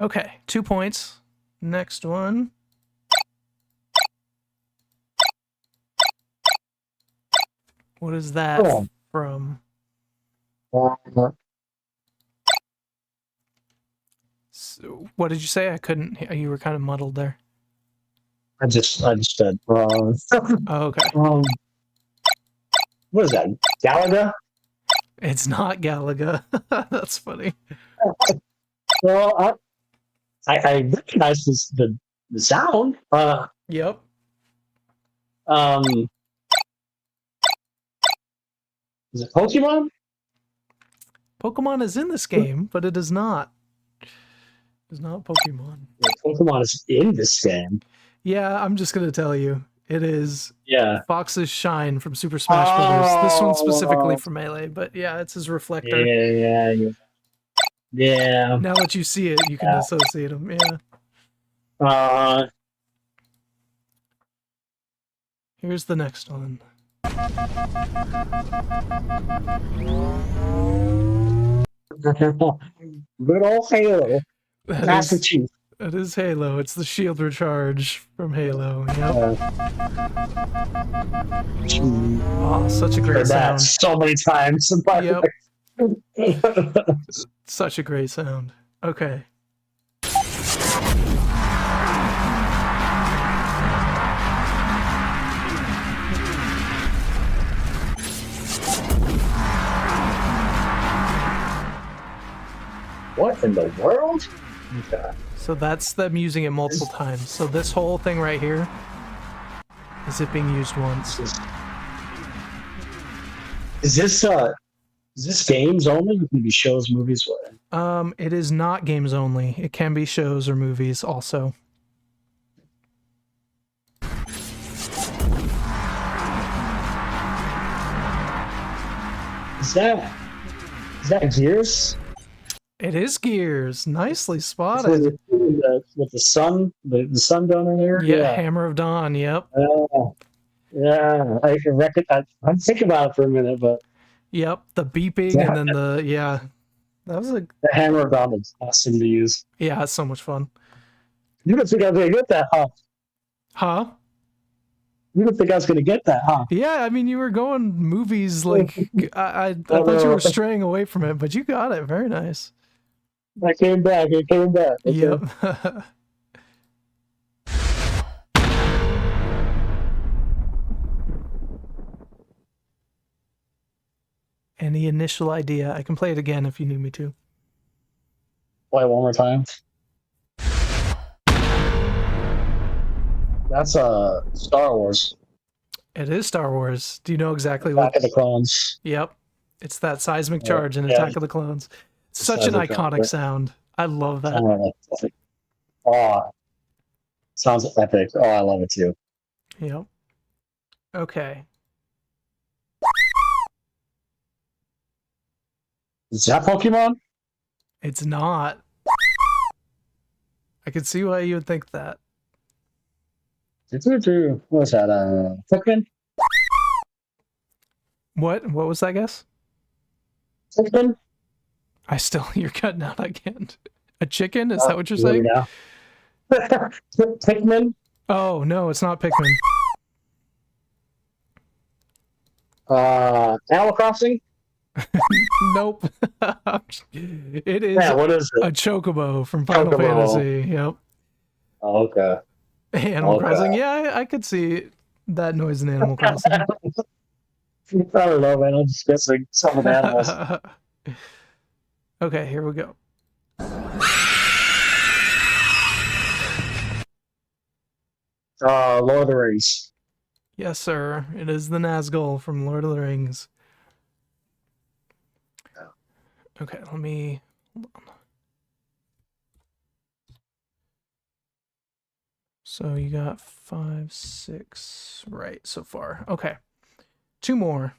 Okay, 2 points. Next one. What is that Oh. from? So, what did you say? I couldn't. You were kind of muddled there. I just said. Oh, okay. What is that? Galaga? It's not Galaga. That's funny. Well, I recognize the sound. Yep. Is it Pokemon? Pokemon is in this game, but it is not. It's not Pokemon. Pokemon is in this game. Yeah, I'm just gonna tell you. It is Yeah. Fox's Shine from Super Smash Bros. This one's specifically for Melee, but yeah, it's his reflector. Yeah. Now that you see it, you can associate them. Yeah. Here's the next one. Good old Halo. Master Chief. It is Halo. It's the shield recharge from Halo. Yep. Oh, such a great sound. So many times. Yep. Such a great sound. Okay. What in the world? Okay. So that's them using it multiple times. So this whole thing right here is it being used once. Is this games only? It can be shows, movies, what? It is not games only. It can be shows or movies also. Is that Gears? It is Gears. Nicely spotted. With the sun, the sun down in there. Yeah, Hammer of Dawn. Yep. Yeah, I can reckon. I'm thinking about it for a minute, but yep, the beeping and then that was the Hammer of Dawn is awesome to use. Yeah, it's so much fun. You didn't think I was gonna get that, huh? Huh? You didn't think I was gonna get that, huh? Yeah, I mean, you were going movies like I thought you were straying away from it, but you got it. Very nice. I came back. Okay. Yep. Any initial idea? I can play it again if you need me to. Play it one more time. That's Star Wars. It is Star Wars. Do you know exactly what? Attack of the Clones. Yep. It's that seismic charge in Attack of the Clones. Such an iconic sound. I love that. Oh, sounds epic. Oh, I love it too. Yep. Okay. Is that Pokemon? It's not. I can see why you would think that. What was that? Pikmin? What was that guess? Pikmin? You're cutting out again. A chicken? Is that what you're saying? Pikmin? Oh, no, it's not Pikmin. Animal Crossing? Nope. It is, what is it? a chocobo from Final Fantasy. Yep. Oh, okay. Animal Crossing. Yeah, I could see that noise in Animal Crossing. I don't know, man. I'm just guessing some of the animals. Okay, here we go. Lord of the Rings. Yes, sir. It is the Nazgul from Lord of the Rings. Okay, let me... Hold on. So you got 5, 6 right so far. Okay. 2 more.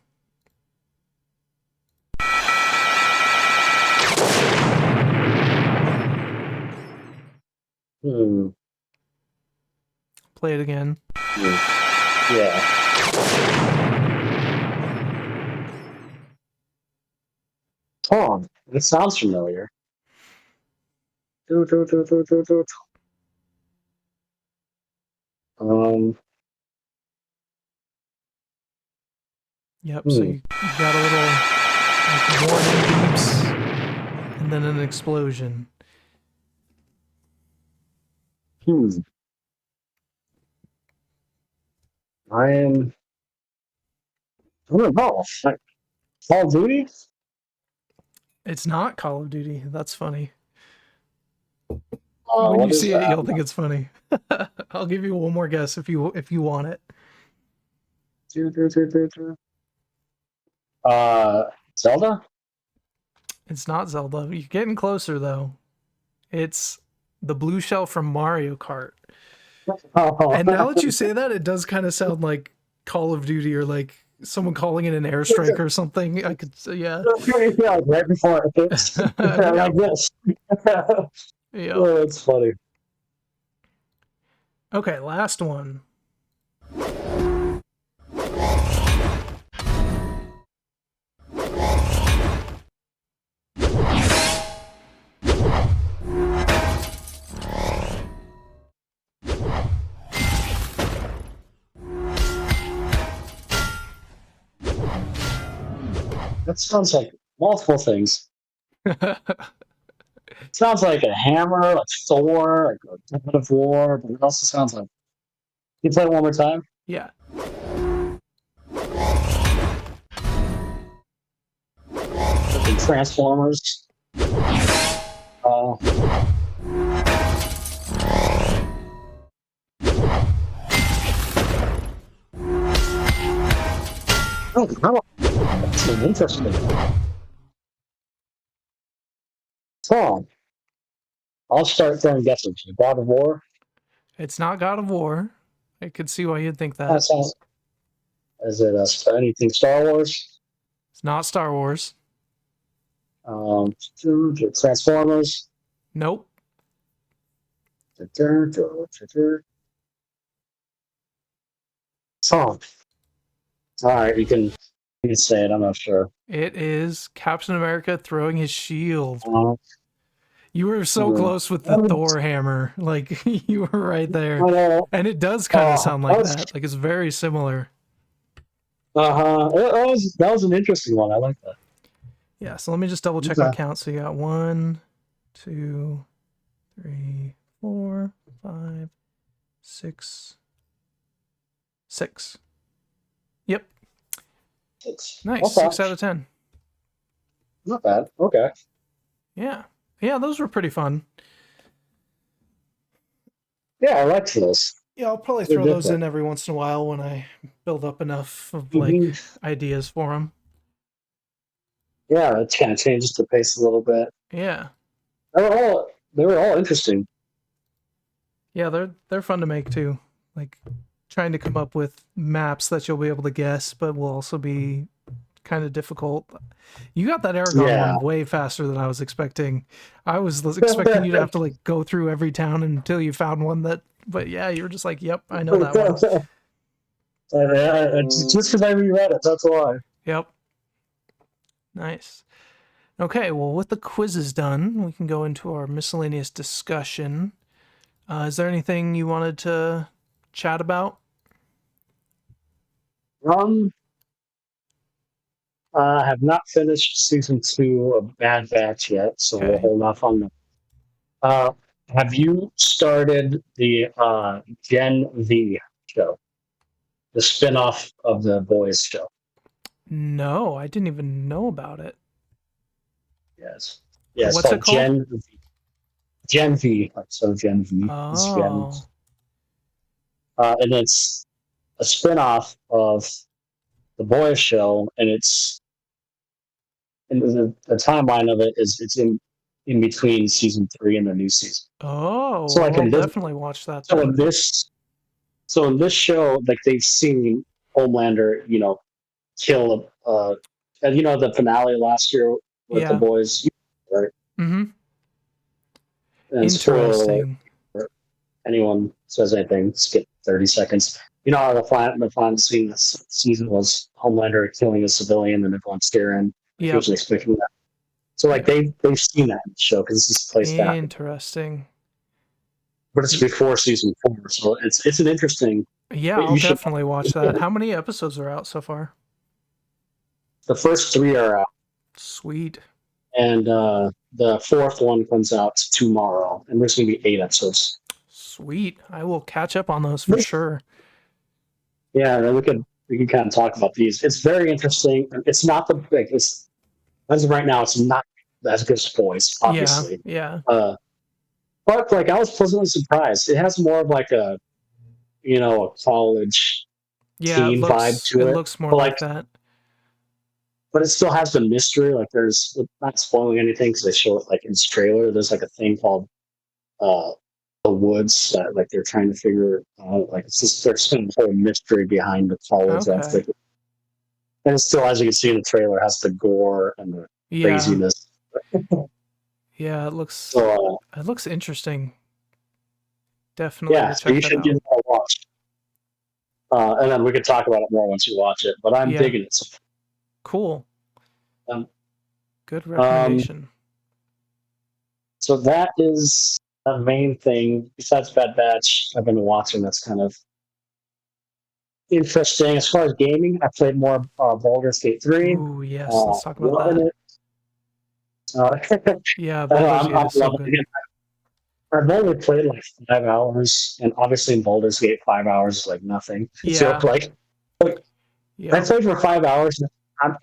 play it again. Yeah. Oh, it sounds familiar. Um, Yep. So you got a little like warning beeps, and then an explosion. I don't know. Call of Duty? It's not Call of Duty. That's funny. When What you is see it, that? you'll think it's funny. I'll give you one more guess if you want it. Zelda? It's not Zelda. You're getting closer though. It's the blue shell from Mario Kart. Oh. And now that you say that, it does kind of sound like Call of Duty or like someone calling it an airstrike or something. I could say, yeah. Yeah, like right before it hits. Like this. Yeah. Oh, it's funny. Okay, last one. That sounds like multiple things. It sounds like a hammer, like Thor, like a God of War, but it also sounds like. Can you play it one more time? Yeah. Like Transformers. Oh, that's an interesting. So, I'll start throwing guesses. God of War. It's not God of War. I could see why you'd think That that. sounds. Is it anything Star Wars? It's not Star Wars. Transformers. Nope. Song. All right, you can say it. I'm not sure. It is Captain America throwing his shield. Uh, You were so close with the Thor hammer. Like, you were right there. And it does kind of sound like that. Like, it's very similar. That was an interesting one. I like that. Yeah, so let me just double check my count. So you got 1, 2, 3, 4, 5, 6. 6. Yep. Nice. Okay. 6 out of 10. Not bad. Okay. Yeah. Yeah, those were pretty fun. Yeah, I liked those. Yeah, I'll probably They're throw those different. in every once in a while when I build up enough of like ideas for them. Yeah, it kind of changes the pace a little bit. Yeah. They were all interesting. Yeah, they're fun to make too. Like trying to come up with maps that you'll be able to guess, but will also be kind of difficult. You got that Aragon one way faster than I was expecting. I was expecting you to have to like go through every town until you found one that. But yeah, you were just like, "Yep, I know that one." Just because I reread it, that's why. Yep. Nice. Okay, well, with the quizzes done, we can go into our miscellaneous discussion. Is there anything you wanted to chat about? I have not finished season 2 of Bad Batch yet, so we'll hold off on that. Have you started the Gen V show? The spin-off of the Boys show? No, I didn't even know about it. Yes. Yeah, it's What's called it called? Gen V. Gen V. So Gen V. Oh. And it's a spin-off of the Boys show, and the timeline of it is it's in between season 3 and the new season. Oh, so like I'll definitely watch that. So in this show, like they've seen Homelander, kill the finale last year with the Boys, right? Mm-hmm. And Interesting. and anyone says anything, skip 30 seconds. You know how the final scene this season was Homelander killing a civilian and everyone's staring, Yep. usually expecting that. So like they've seen that in the show because this is placed back. Interesting. But it's before season 4, so it's an interesting. Yeah, I'll definitely watch that. How many episodes are out so far? The first 3 are out. Sweet. And the 4th one comes out tomorrow, and there's going to be 8 episodes. Sweet. I will catch up on those for sure. Yeah, then we can kind of talk about these. It's very interesting. It's not the biggest. As of right now, it's not as good as Boys, obviously. Yeah. But like I was pleasantly surprised. It has more of like a college teen vibe to it. It looks more like that. But it still has the mystery. Like there's not spoiling anything because they show it like in this trailer. There's like a thing called the woods that like they're trying to figure out. Like it's just there's some whole mystery behind the college. Okay. And it still, as you can see in the trailer, has the gore and the craziness. Yeah, it looks interesting. Definitely. Yeah, so you should give it a watch. And then we can talk about it more once you watch it. But I'm digging it. Cool. Good recommendation. So that is the main thing. Besides Bad Batch, I've been watching that's kind of interesting. As far as gaming, I played more Baldur's Gate 3. Ooh, yes. Let's talk about that. Yeah, I'm loving it. I've only played like 5 hours, and obviously in Baldur's Gate, 5 hours is like nothing. Yeah. So like I played for 5 hours.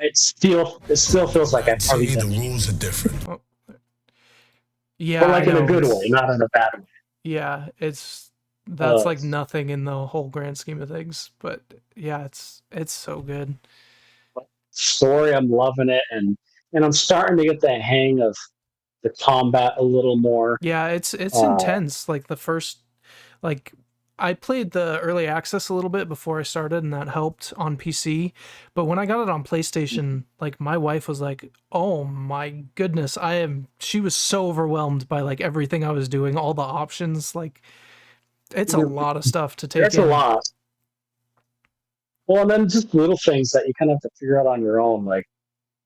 It still feels like I've already done. The rules are different. Oh. Yeah, but like in a good way, not in a bad way. Yeah, that's like nothing in the whole grand scheme of things. But yeah, it's so good. Story, I'm loving it, and I'm starting to get the hang of the combat a little more. Yeah, it's intense. Like the first, like I played the early access a little bit before I started, and that helped on PC. But when I got it on PlayStation, like my wife was like, "Oh my goodness, she was so overwhelmed by like everything I was doing, all the options. Like, it's a lot of stuff to take. It's a lot. Well, and then just little things that you kind of have to figure out on your own, like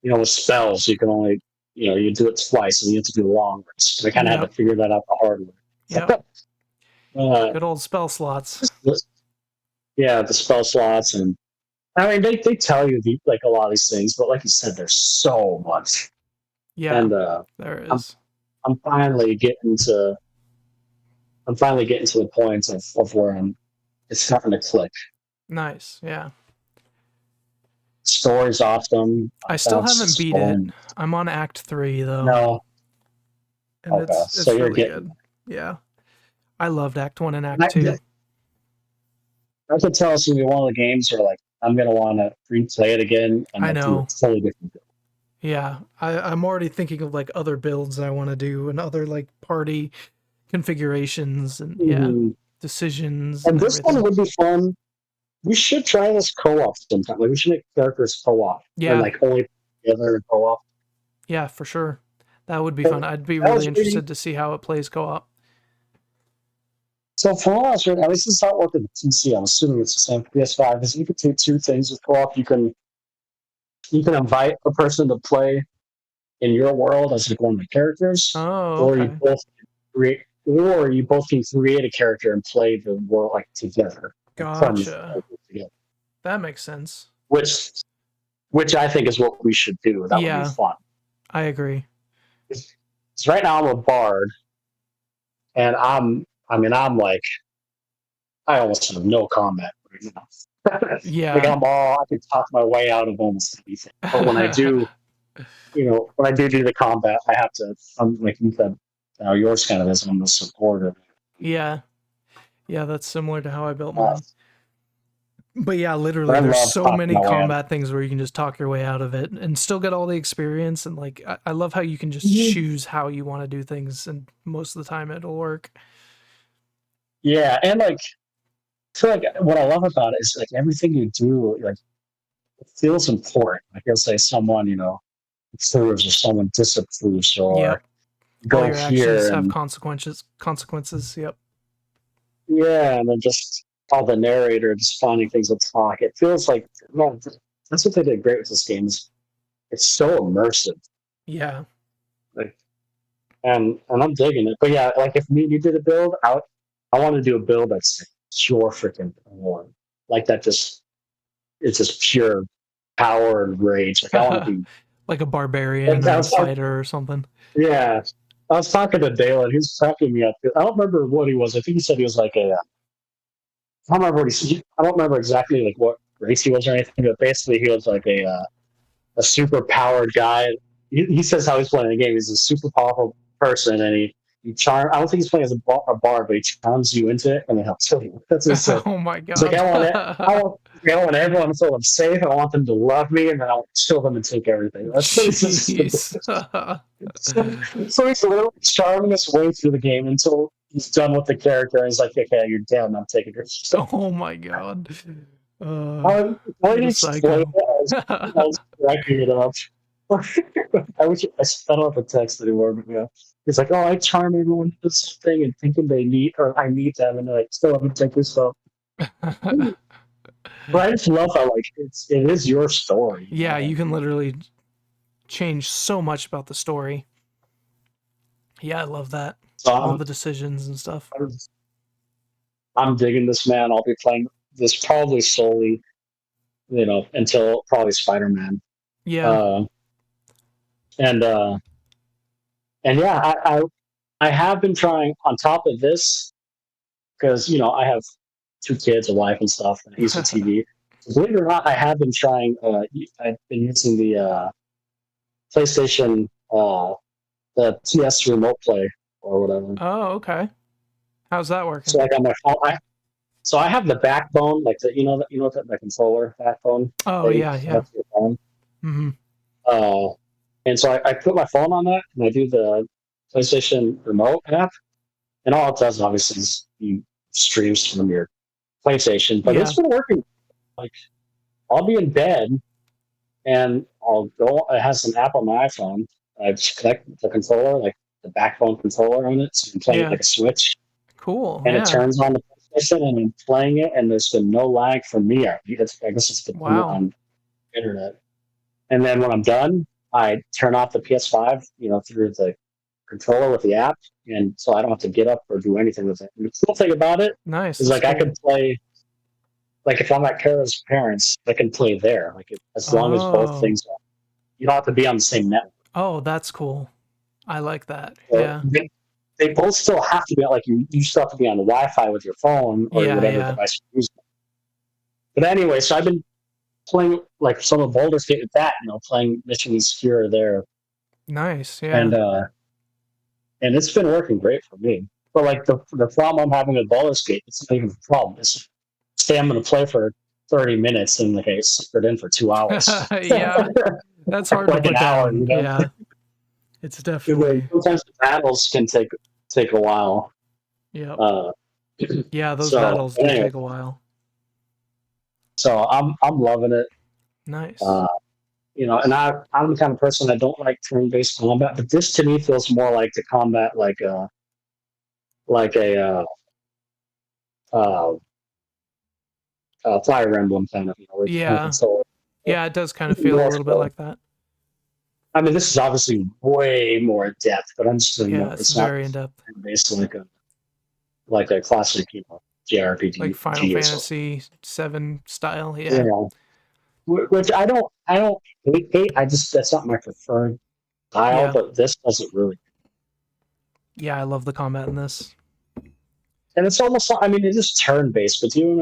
with spells, you can only you do it twice, and you have to do long ones. So I kind of have to figure that out the hard way. Yeah. Good old spell slots. Yeah, the spell slots, and I mean they tell you like a lot of these things, but like you said, there's so much. Yeah, and there is. I'm finally getting to the point of where it's starting to click. Nice, yeah. Story's awesome. I still haven't beat it. I'm on Act 3 though. No. And it's so really good. Yeah. I loved Act 1 and Act 2. I could tell it's going to be one of the games where like I'm going to want to replay it again. And I know. It's totally different. Yeah. I'm already thinking of like other builds I want to do and other like party configurations and decisions. And this one would be fun. We should try this co-op sometime. Like we should make characters co-op. Yeah. And like only together in co-op. Yeah, for sure. That would be fun. I'd be really interested to see how it plays co-op. So for us, at least it's not working with PC. I'm assuming it's the same for PS5. Because you can do 2 things with co-op. You can invite a person to play in your world as like one of the characters. Oh, okay. Or you both can create a character and play the world like together. Gotcha. That makes sense. Which I think is what we should do. That would be fun. I agree. Because right now I'm a bard, and I'm like, I almost have no combat right now. Yeah. Like I can talk my way out of almost anything. But when I do, when I do the combat, I have to. I'm like you said, yours kind of is. I'm the supporter. Yeah. Yeah, that's similar to how I built mine. But yeah, literally, there's so many combat things where you can just talk your way out of it and still get all the experience. And like, I love how you can just choose how you want to do things, and most of the time it'll work. Yeah, and like, I feel like what I love about it is like everything you do, like, it feels important. Like, you'll say someone, approves or someone disapproves, or all your go here actions and have consequences. Yep. Yeah, and then just all the narrator just finding things to talk. It feels like, man, that's what they did great with this game. It's so immersive. Yeah. Like, and I'm digging it. But yeah, like if me and you did a build, I want to do a build that's pure freaking porn. Like that just it's just pure power and rage. Like I want to be Like a barbarian or a fighter or something. yeah. I was talking to Dalen. He was talking me up. I don't remember what he was. I think he said he was like a. I don't remember what he. I don't remember exactly like what race he was or anything. But basically, he was like a super powered guy. He says how he's playing the game. He's a super powerful person, and he charm. I don't think he's playing as a bard, but he charms you into it, and then he'll kill you. That's what he said. Oh my god! It's like I want everyone to feel safe. I want them to love me, and then I'll kill them and take everything. That's what he says. So he's literally charming his way through the game until he's done with the character, and he's like, "Okay, you're down. I'm taking your stuff." Oh my god! I was cracking it up. I wish I don't have a text anymore, but yeah. It's like, oh, I charm everyone to this thing and thinking they need or I need them, and they're like, still haven't taken this stuff. But I just love how like it is your story. Yeah, you can literally change so much about the story. Yeah, I love that. So all the decisions and stuff. I'm digging this, man. I'll be playing this probably solely, until probably Spider-Man. Yeah. And yeah, I have been trying on top of this because I have 2 kids, a wife, and stuff, and I use a TV. Believe it or not, I have been trying. I've been using the PlayStation, the PS Remote Play or whatever. Oh, okay. How's that working? So like on my phone, so I have the backbone, like the the controller backbone. Oh yeah. Mm-hmm. And so I put my phone on that, and I do the PlayStation Remote app, and all it does obviously is you streams from your PlayStation. But it's been working. Like I'll be in bed, and I'll go. It has an app on my iPhone. I just connect the controller, like the backbone controller on it, so I'm playing it like a Switch. Cool. And it turns on the PlayStation, and I'm playing it, and there's been no lag from me. I guess it's dependent on internet. And then when I'm done, I turn off the PS5, through the controller with the app, and so I don't have to get up or do anything with it. And the cool thing about it is like I can play, like if I'm at Kara's parents, I can play there, like as long as both things are. You don't have to be on the same network. Oh, that's cool. I like that. So yeah. They both still have to be like you still have to be on the Wi-Fi with your phone or whatever device you're using. But anyway, so I've been playing like some of Baldur's Gate with that, playing Mission Obscura there. Nice, yeah. And it's been working great for me. But like the problem I'm having with Baldur's Gate, it's not even a problem. It's say I'm going to play for 30 minutes and like I suckered in for 2 hours. Yeah, that's hard like to put an hour. down. Yeah, it's definitely. Sometimes the battles can take a while. Yeah. Yeah, those battles do take a while. So I'm loving it. Nice. And I'm the kind of person that don't like turn-based combat, but this to me feels more like the combat like a Fire Emblem kind of. Yeah, it does kind of feel a little bit like that. I mean, this is obviously way more in depth, but I'm just it's very in depth. Based like a classic, JRPG, like Final Fantasy VII style. Yeah. Which I don't hate. That's not my preferred style, but this doesn't really. Yeah, I love the combat in this. And it's almost, it is turn-based, but do you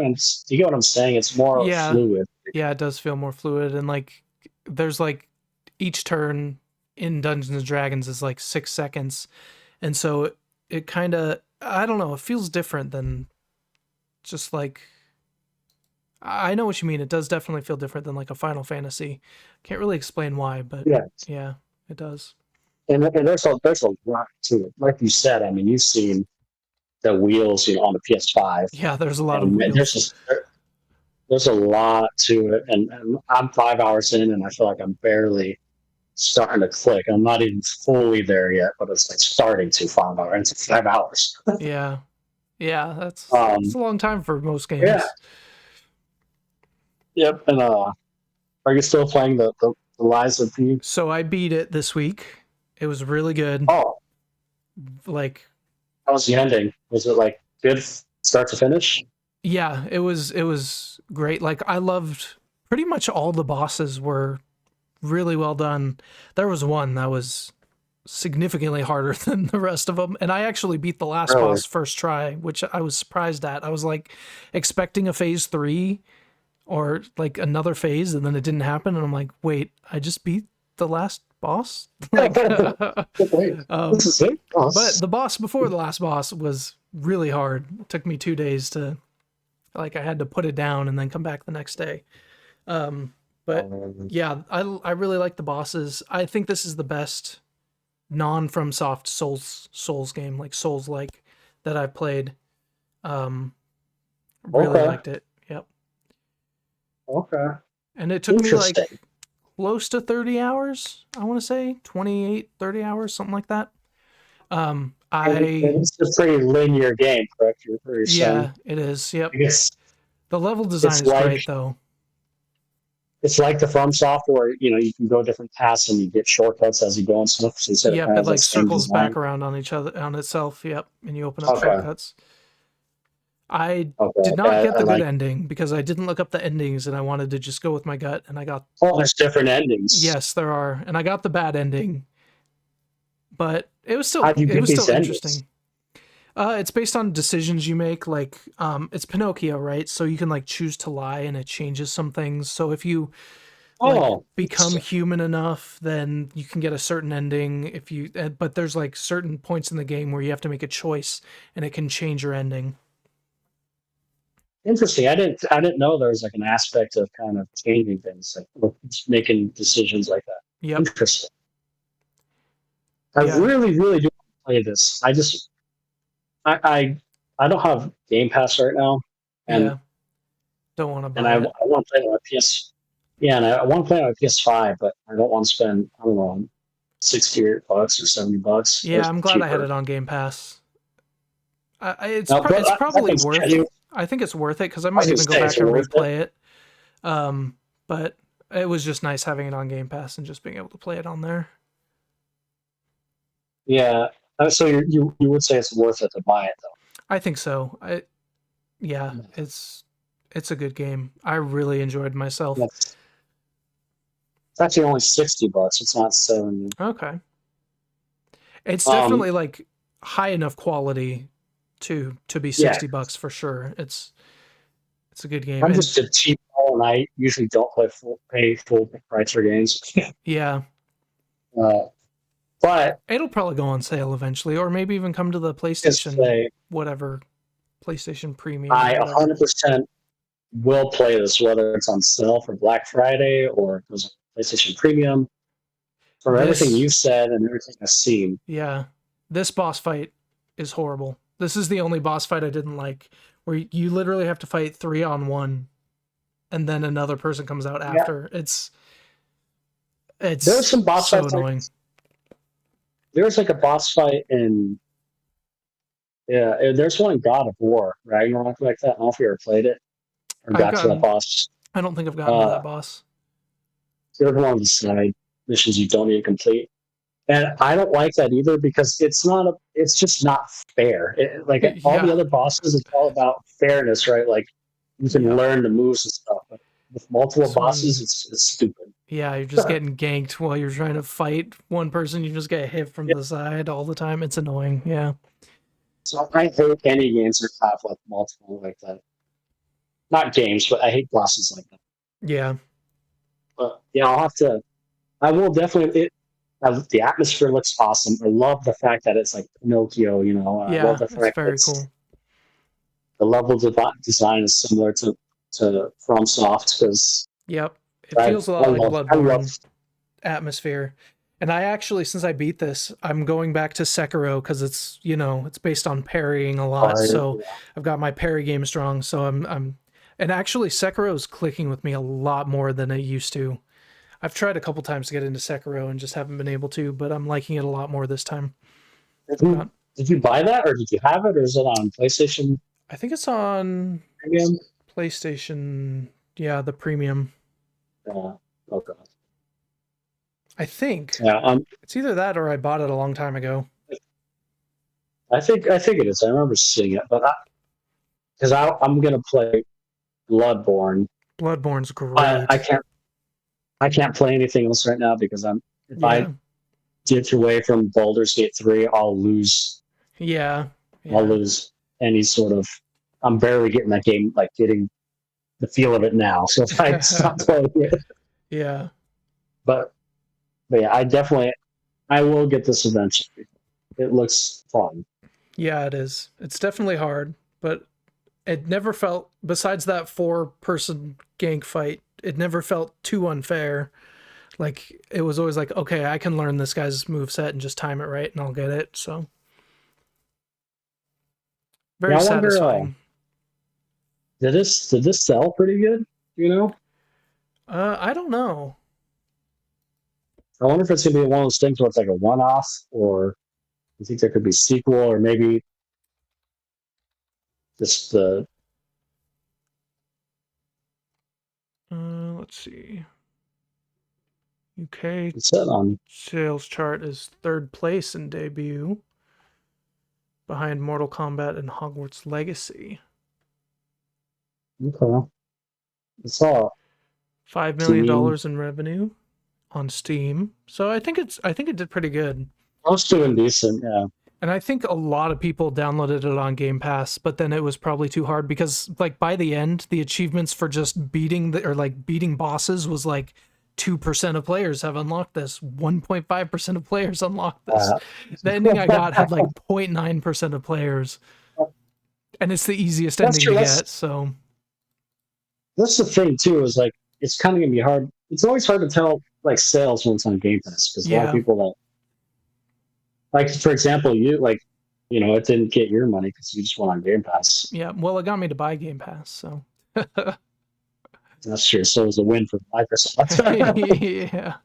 get what I'm saying? It's more fluid. Yeah, it does feel more fluid, and like there's like each turn in Dungeons and Dragons is like 6 seconds, and so it kind of, I don't know, it feels different than just like, I know what you mean. It does definitely feel different than like a Final Fantasy. Can't really explain why, but yeah, it does. And there's a lot to it. Like you said, you've seen the wheels, on the PS5. Yeah, there's a lot of wheels. There's a lot to it, and I'm 5 hours in, and I feel like I'm barely starting to click. I'm not even fully there yet, but it's like starting to 5 hours into 5 hours. Yeah, Yeah, that's a long time for most games. Yeah. Yep. And are you still playing the Lies of P? So I beat it this week. It was really good. Oh, Like, how was the ending? Was it like good start to finish? yeah, it was great. Like, I loved pretty much all the bosses were really well done. There was one that was significantly harder than the rest of them, and I actually beat the last Really? boss first try, which I was surprised at. I was like expecting a phase 3 or like another phase, and then it didn't happen, and I'm like, wait, I just beat the last boss? Like, This is it? Oh, but the boss before the last boss was really hard. It took me 2 days to, like, I had to put it down and then come back the next day. But yeah, I really like the bosses. I think this is the best non-FromSoft Souls game, like Souls-like, that I've played. Really liked it. Yep. Okay. And it took me like Interesting. close to 30 hours, I want to say 28, 30 hours, something like that. And it's a pretty linear game, correct? You're pretty Yeah, it is. Yep. I guess The level design it's is like- great though. it's like the FromSoft where you can go different paths and you get shortcuts as you go and stuff. So instead of Yep, kind it of like the same circles design- back around on itself. Yep, and you open up Okay. shortcuts. I Okay, did not okay, get the I good like- ending because I didn't look up the endings and I wanted to just go with my gut, and I got Oh, there's different endings. yes, there are, and I got the bad ending, but it was still How do you get these endings? interesting. It's based on decisions you make. Like, it's Pinocchio, right? So you can like choose to lie, and it changes some things. So if you become human enough, then you can get a certain ending. If you, but there's like certain points in the game where you have to make a choice, and it can change your ending. Interesting. I didn't know there was like an aspect of kind of changing things, like making decisions like that. Yep. Interesting. I Yeah. really, really do want to play this. I don't have Game Pass right now, and Yeah. Don't want to buy and I it. want to play it on my PS. Yeah, and I want to play it on my PS5, but I don't want to spend I don't know $60 or $70. Yeah, I'm glad I had it on Game Pass. It's No, but it's I probably think worth. genuine- I think it's worth it because I might gonna even go say back it's and worth it. replay it. But it was just nice having it on Game Pass and just being able to play it on there. Yeah. So you would say it's worth it to buy it though. I think so. Yeah, it's a good game. I really enjoyed myself. It's actually only $60. It's not 70. Okay. It's Um, definitely like high enough quality to be $60 for sure. It's a good game. I'm And- just a cheap and I usually don't pay full price for games. yeah. But It'll probably go on sale eventually, or maybe even come to the just PlayStation, say whatever, PlayStation Premium. I or whatever. 100% will play this, whether it's on sale for Black Friday or it goes on PlayStation Premium. From everything This- you've said and everything I've seen, Yeah. This boss fight is horrible. This is the only boss fight I didn't like, where you literally have to fight 3-on-1, and then another person comes out after. It's there's some boss so fights. annoying. There's like a boss fight in. Yeah, there's one in God of War, Ragnarok, like that. I don't know if you ever played it or I've got to gotten- that boss. I don't think I've gotten to that boss. There's one of the side missions you don't need to complete. And I don't like that either because it's just not fair. Like all the Yeah. other bosses, it's all about fairness, right? Like you can Yeah. learn the moves and stuff. But with multiple This one- bosses, it's stupid. Yeah, you're just getting ganked while you're trying to fight one person. You just get hit from the side all the time. It's annoying. Yeah. So I hate any games that have like multiple like that. Not games, but I hate bosses like that. Yeah. But yeah, I will definitely. The atmosphere looks awesome. I love the fact that it's like Pinocchio. I Yeah. love the It's fact very that cool. the level design is similar to FromSoft because Yep. It I- feels a lot I like love- I Bloodborne love- atmosphere. And I actually, since I beat this, I'm going back to Sekiro because it's based on parrying a lot. So I've got my parry game strong. So and actually Sekiro is clicking with me a lot more than it used to. I've tried a couple times to get into Sekiro and just haven't been able to, but I'm liking it a lot more this time. Have Did you buy that, or did you have it, or is it on PlayStation I think it's on Premium? PlayStation. Yeah, the premium. Oh god. I think Yeah, it's either that or I bought it a long time ago. I think it is. I remember seeing it, but because I'm gonna play Bloodborne. Bloodborne's I, great. I can't play anything else right now because if I ditch away from Baldur's Gate 3, I'll lose. Yeah. I'll lose any sort of. I'm barely getting that game, like getting the feel of it now. So if I stop playing it, Yeah. but yeah, I will get this eventually. It looks fun. Yeah, it is. It's definitely hard, but it never felt, besides that 4-person gank fight, it never felt too unfair. Like, it was always like, okay, I can learn this guy's moveset and just time it right and I'll get it. So, very satisfying. Did this sell pretty good? You know? I don't know. I wonder if it's gonna be one of those things where it's like a one-off, or you think there could be sequel, or maybe just the. Let's see. UK It's set on. sales chart is 3rd place in debut, behind Mortal Kombat and Hogwarts Legacy. Okay. It's all $5 million in revenue on Steam. So I think it did pretty good. I was doing decent, yeah. And I think a lot of people downloaded it on Game Pass, but then it was probably too hard because, like, by the end, the achievements for just beating bosses was like 2% of players have unlocked this. 1.5% of players unlocked this. The ending I got had like 0.9% of players, and it's the easiest ending to get. So that's the thing too. Is like it's kind of gonna be hard. It's always hard to tell like sales when it's on Game Pass because a lot of people that. Like, for example, it didn't get your money because you just went on Game Pass. Yeah, well, it got me to buy Game Pass, so. That's true. So it was a win for Microsoft. Yeah.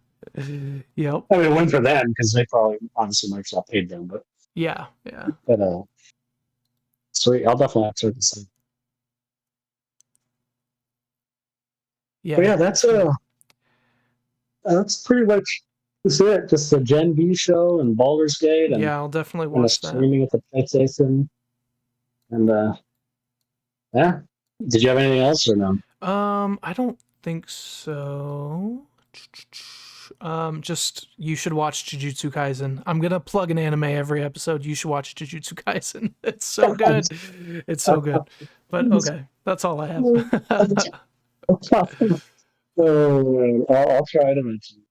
Yep. I mean, a win for them because they probably, honestly, Microsoft paid them. But yeah. But sweet. I'll definitely have to this thing. Yeah. But yeah, that's pretty much. That's it. Just the Gen V show and Baldur's Gate. And, yeah, I'll definitely watch that. Streaming at the PlayStation. And yeah. Did you have anything else or no? I don't think so. Just you should watch Jujutsu Kaisen. I'm gonna plug an anime every episode. You should watch Jujutsu Kaisen. It's so good. It's so good. But okay, that's all I have. I'll try to mention.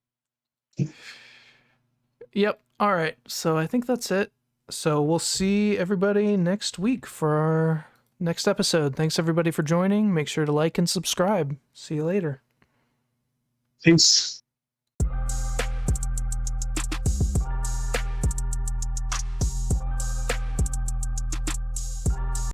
Yep. All right. So I think that's it. So we'll see everybody next week for our next episode. Thanks everybody for joining. Make sure to like and subscribe. See you later. Peace.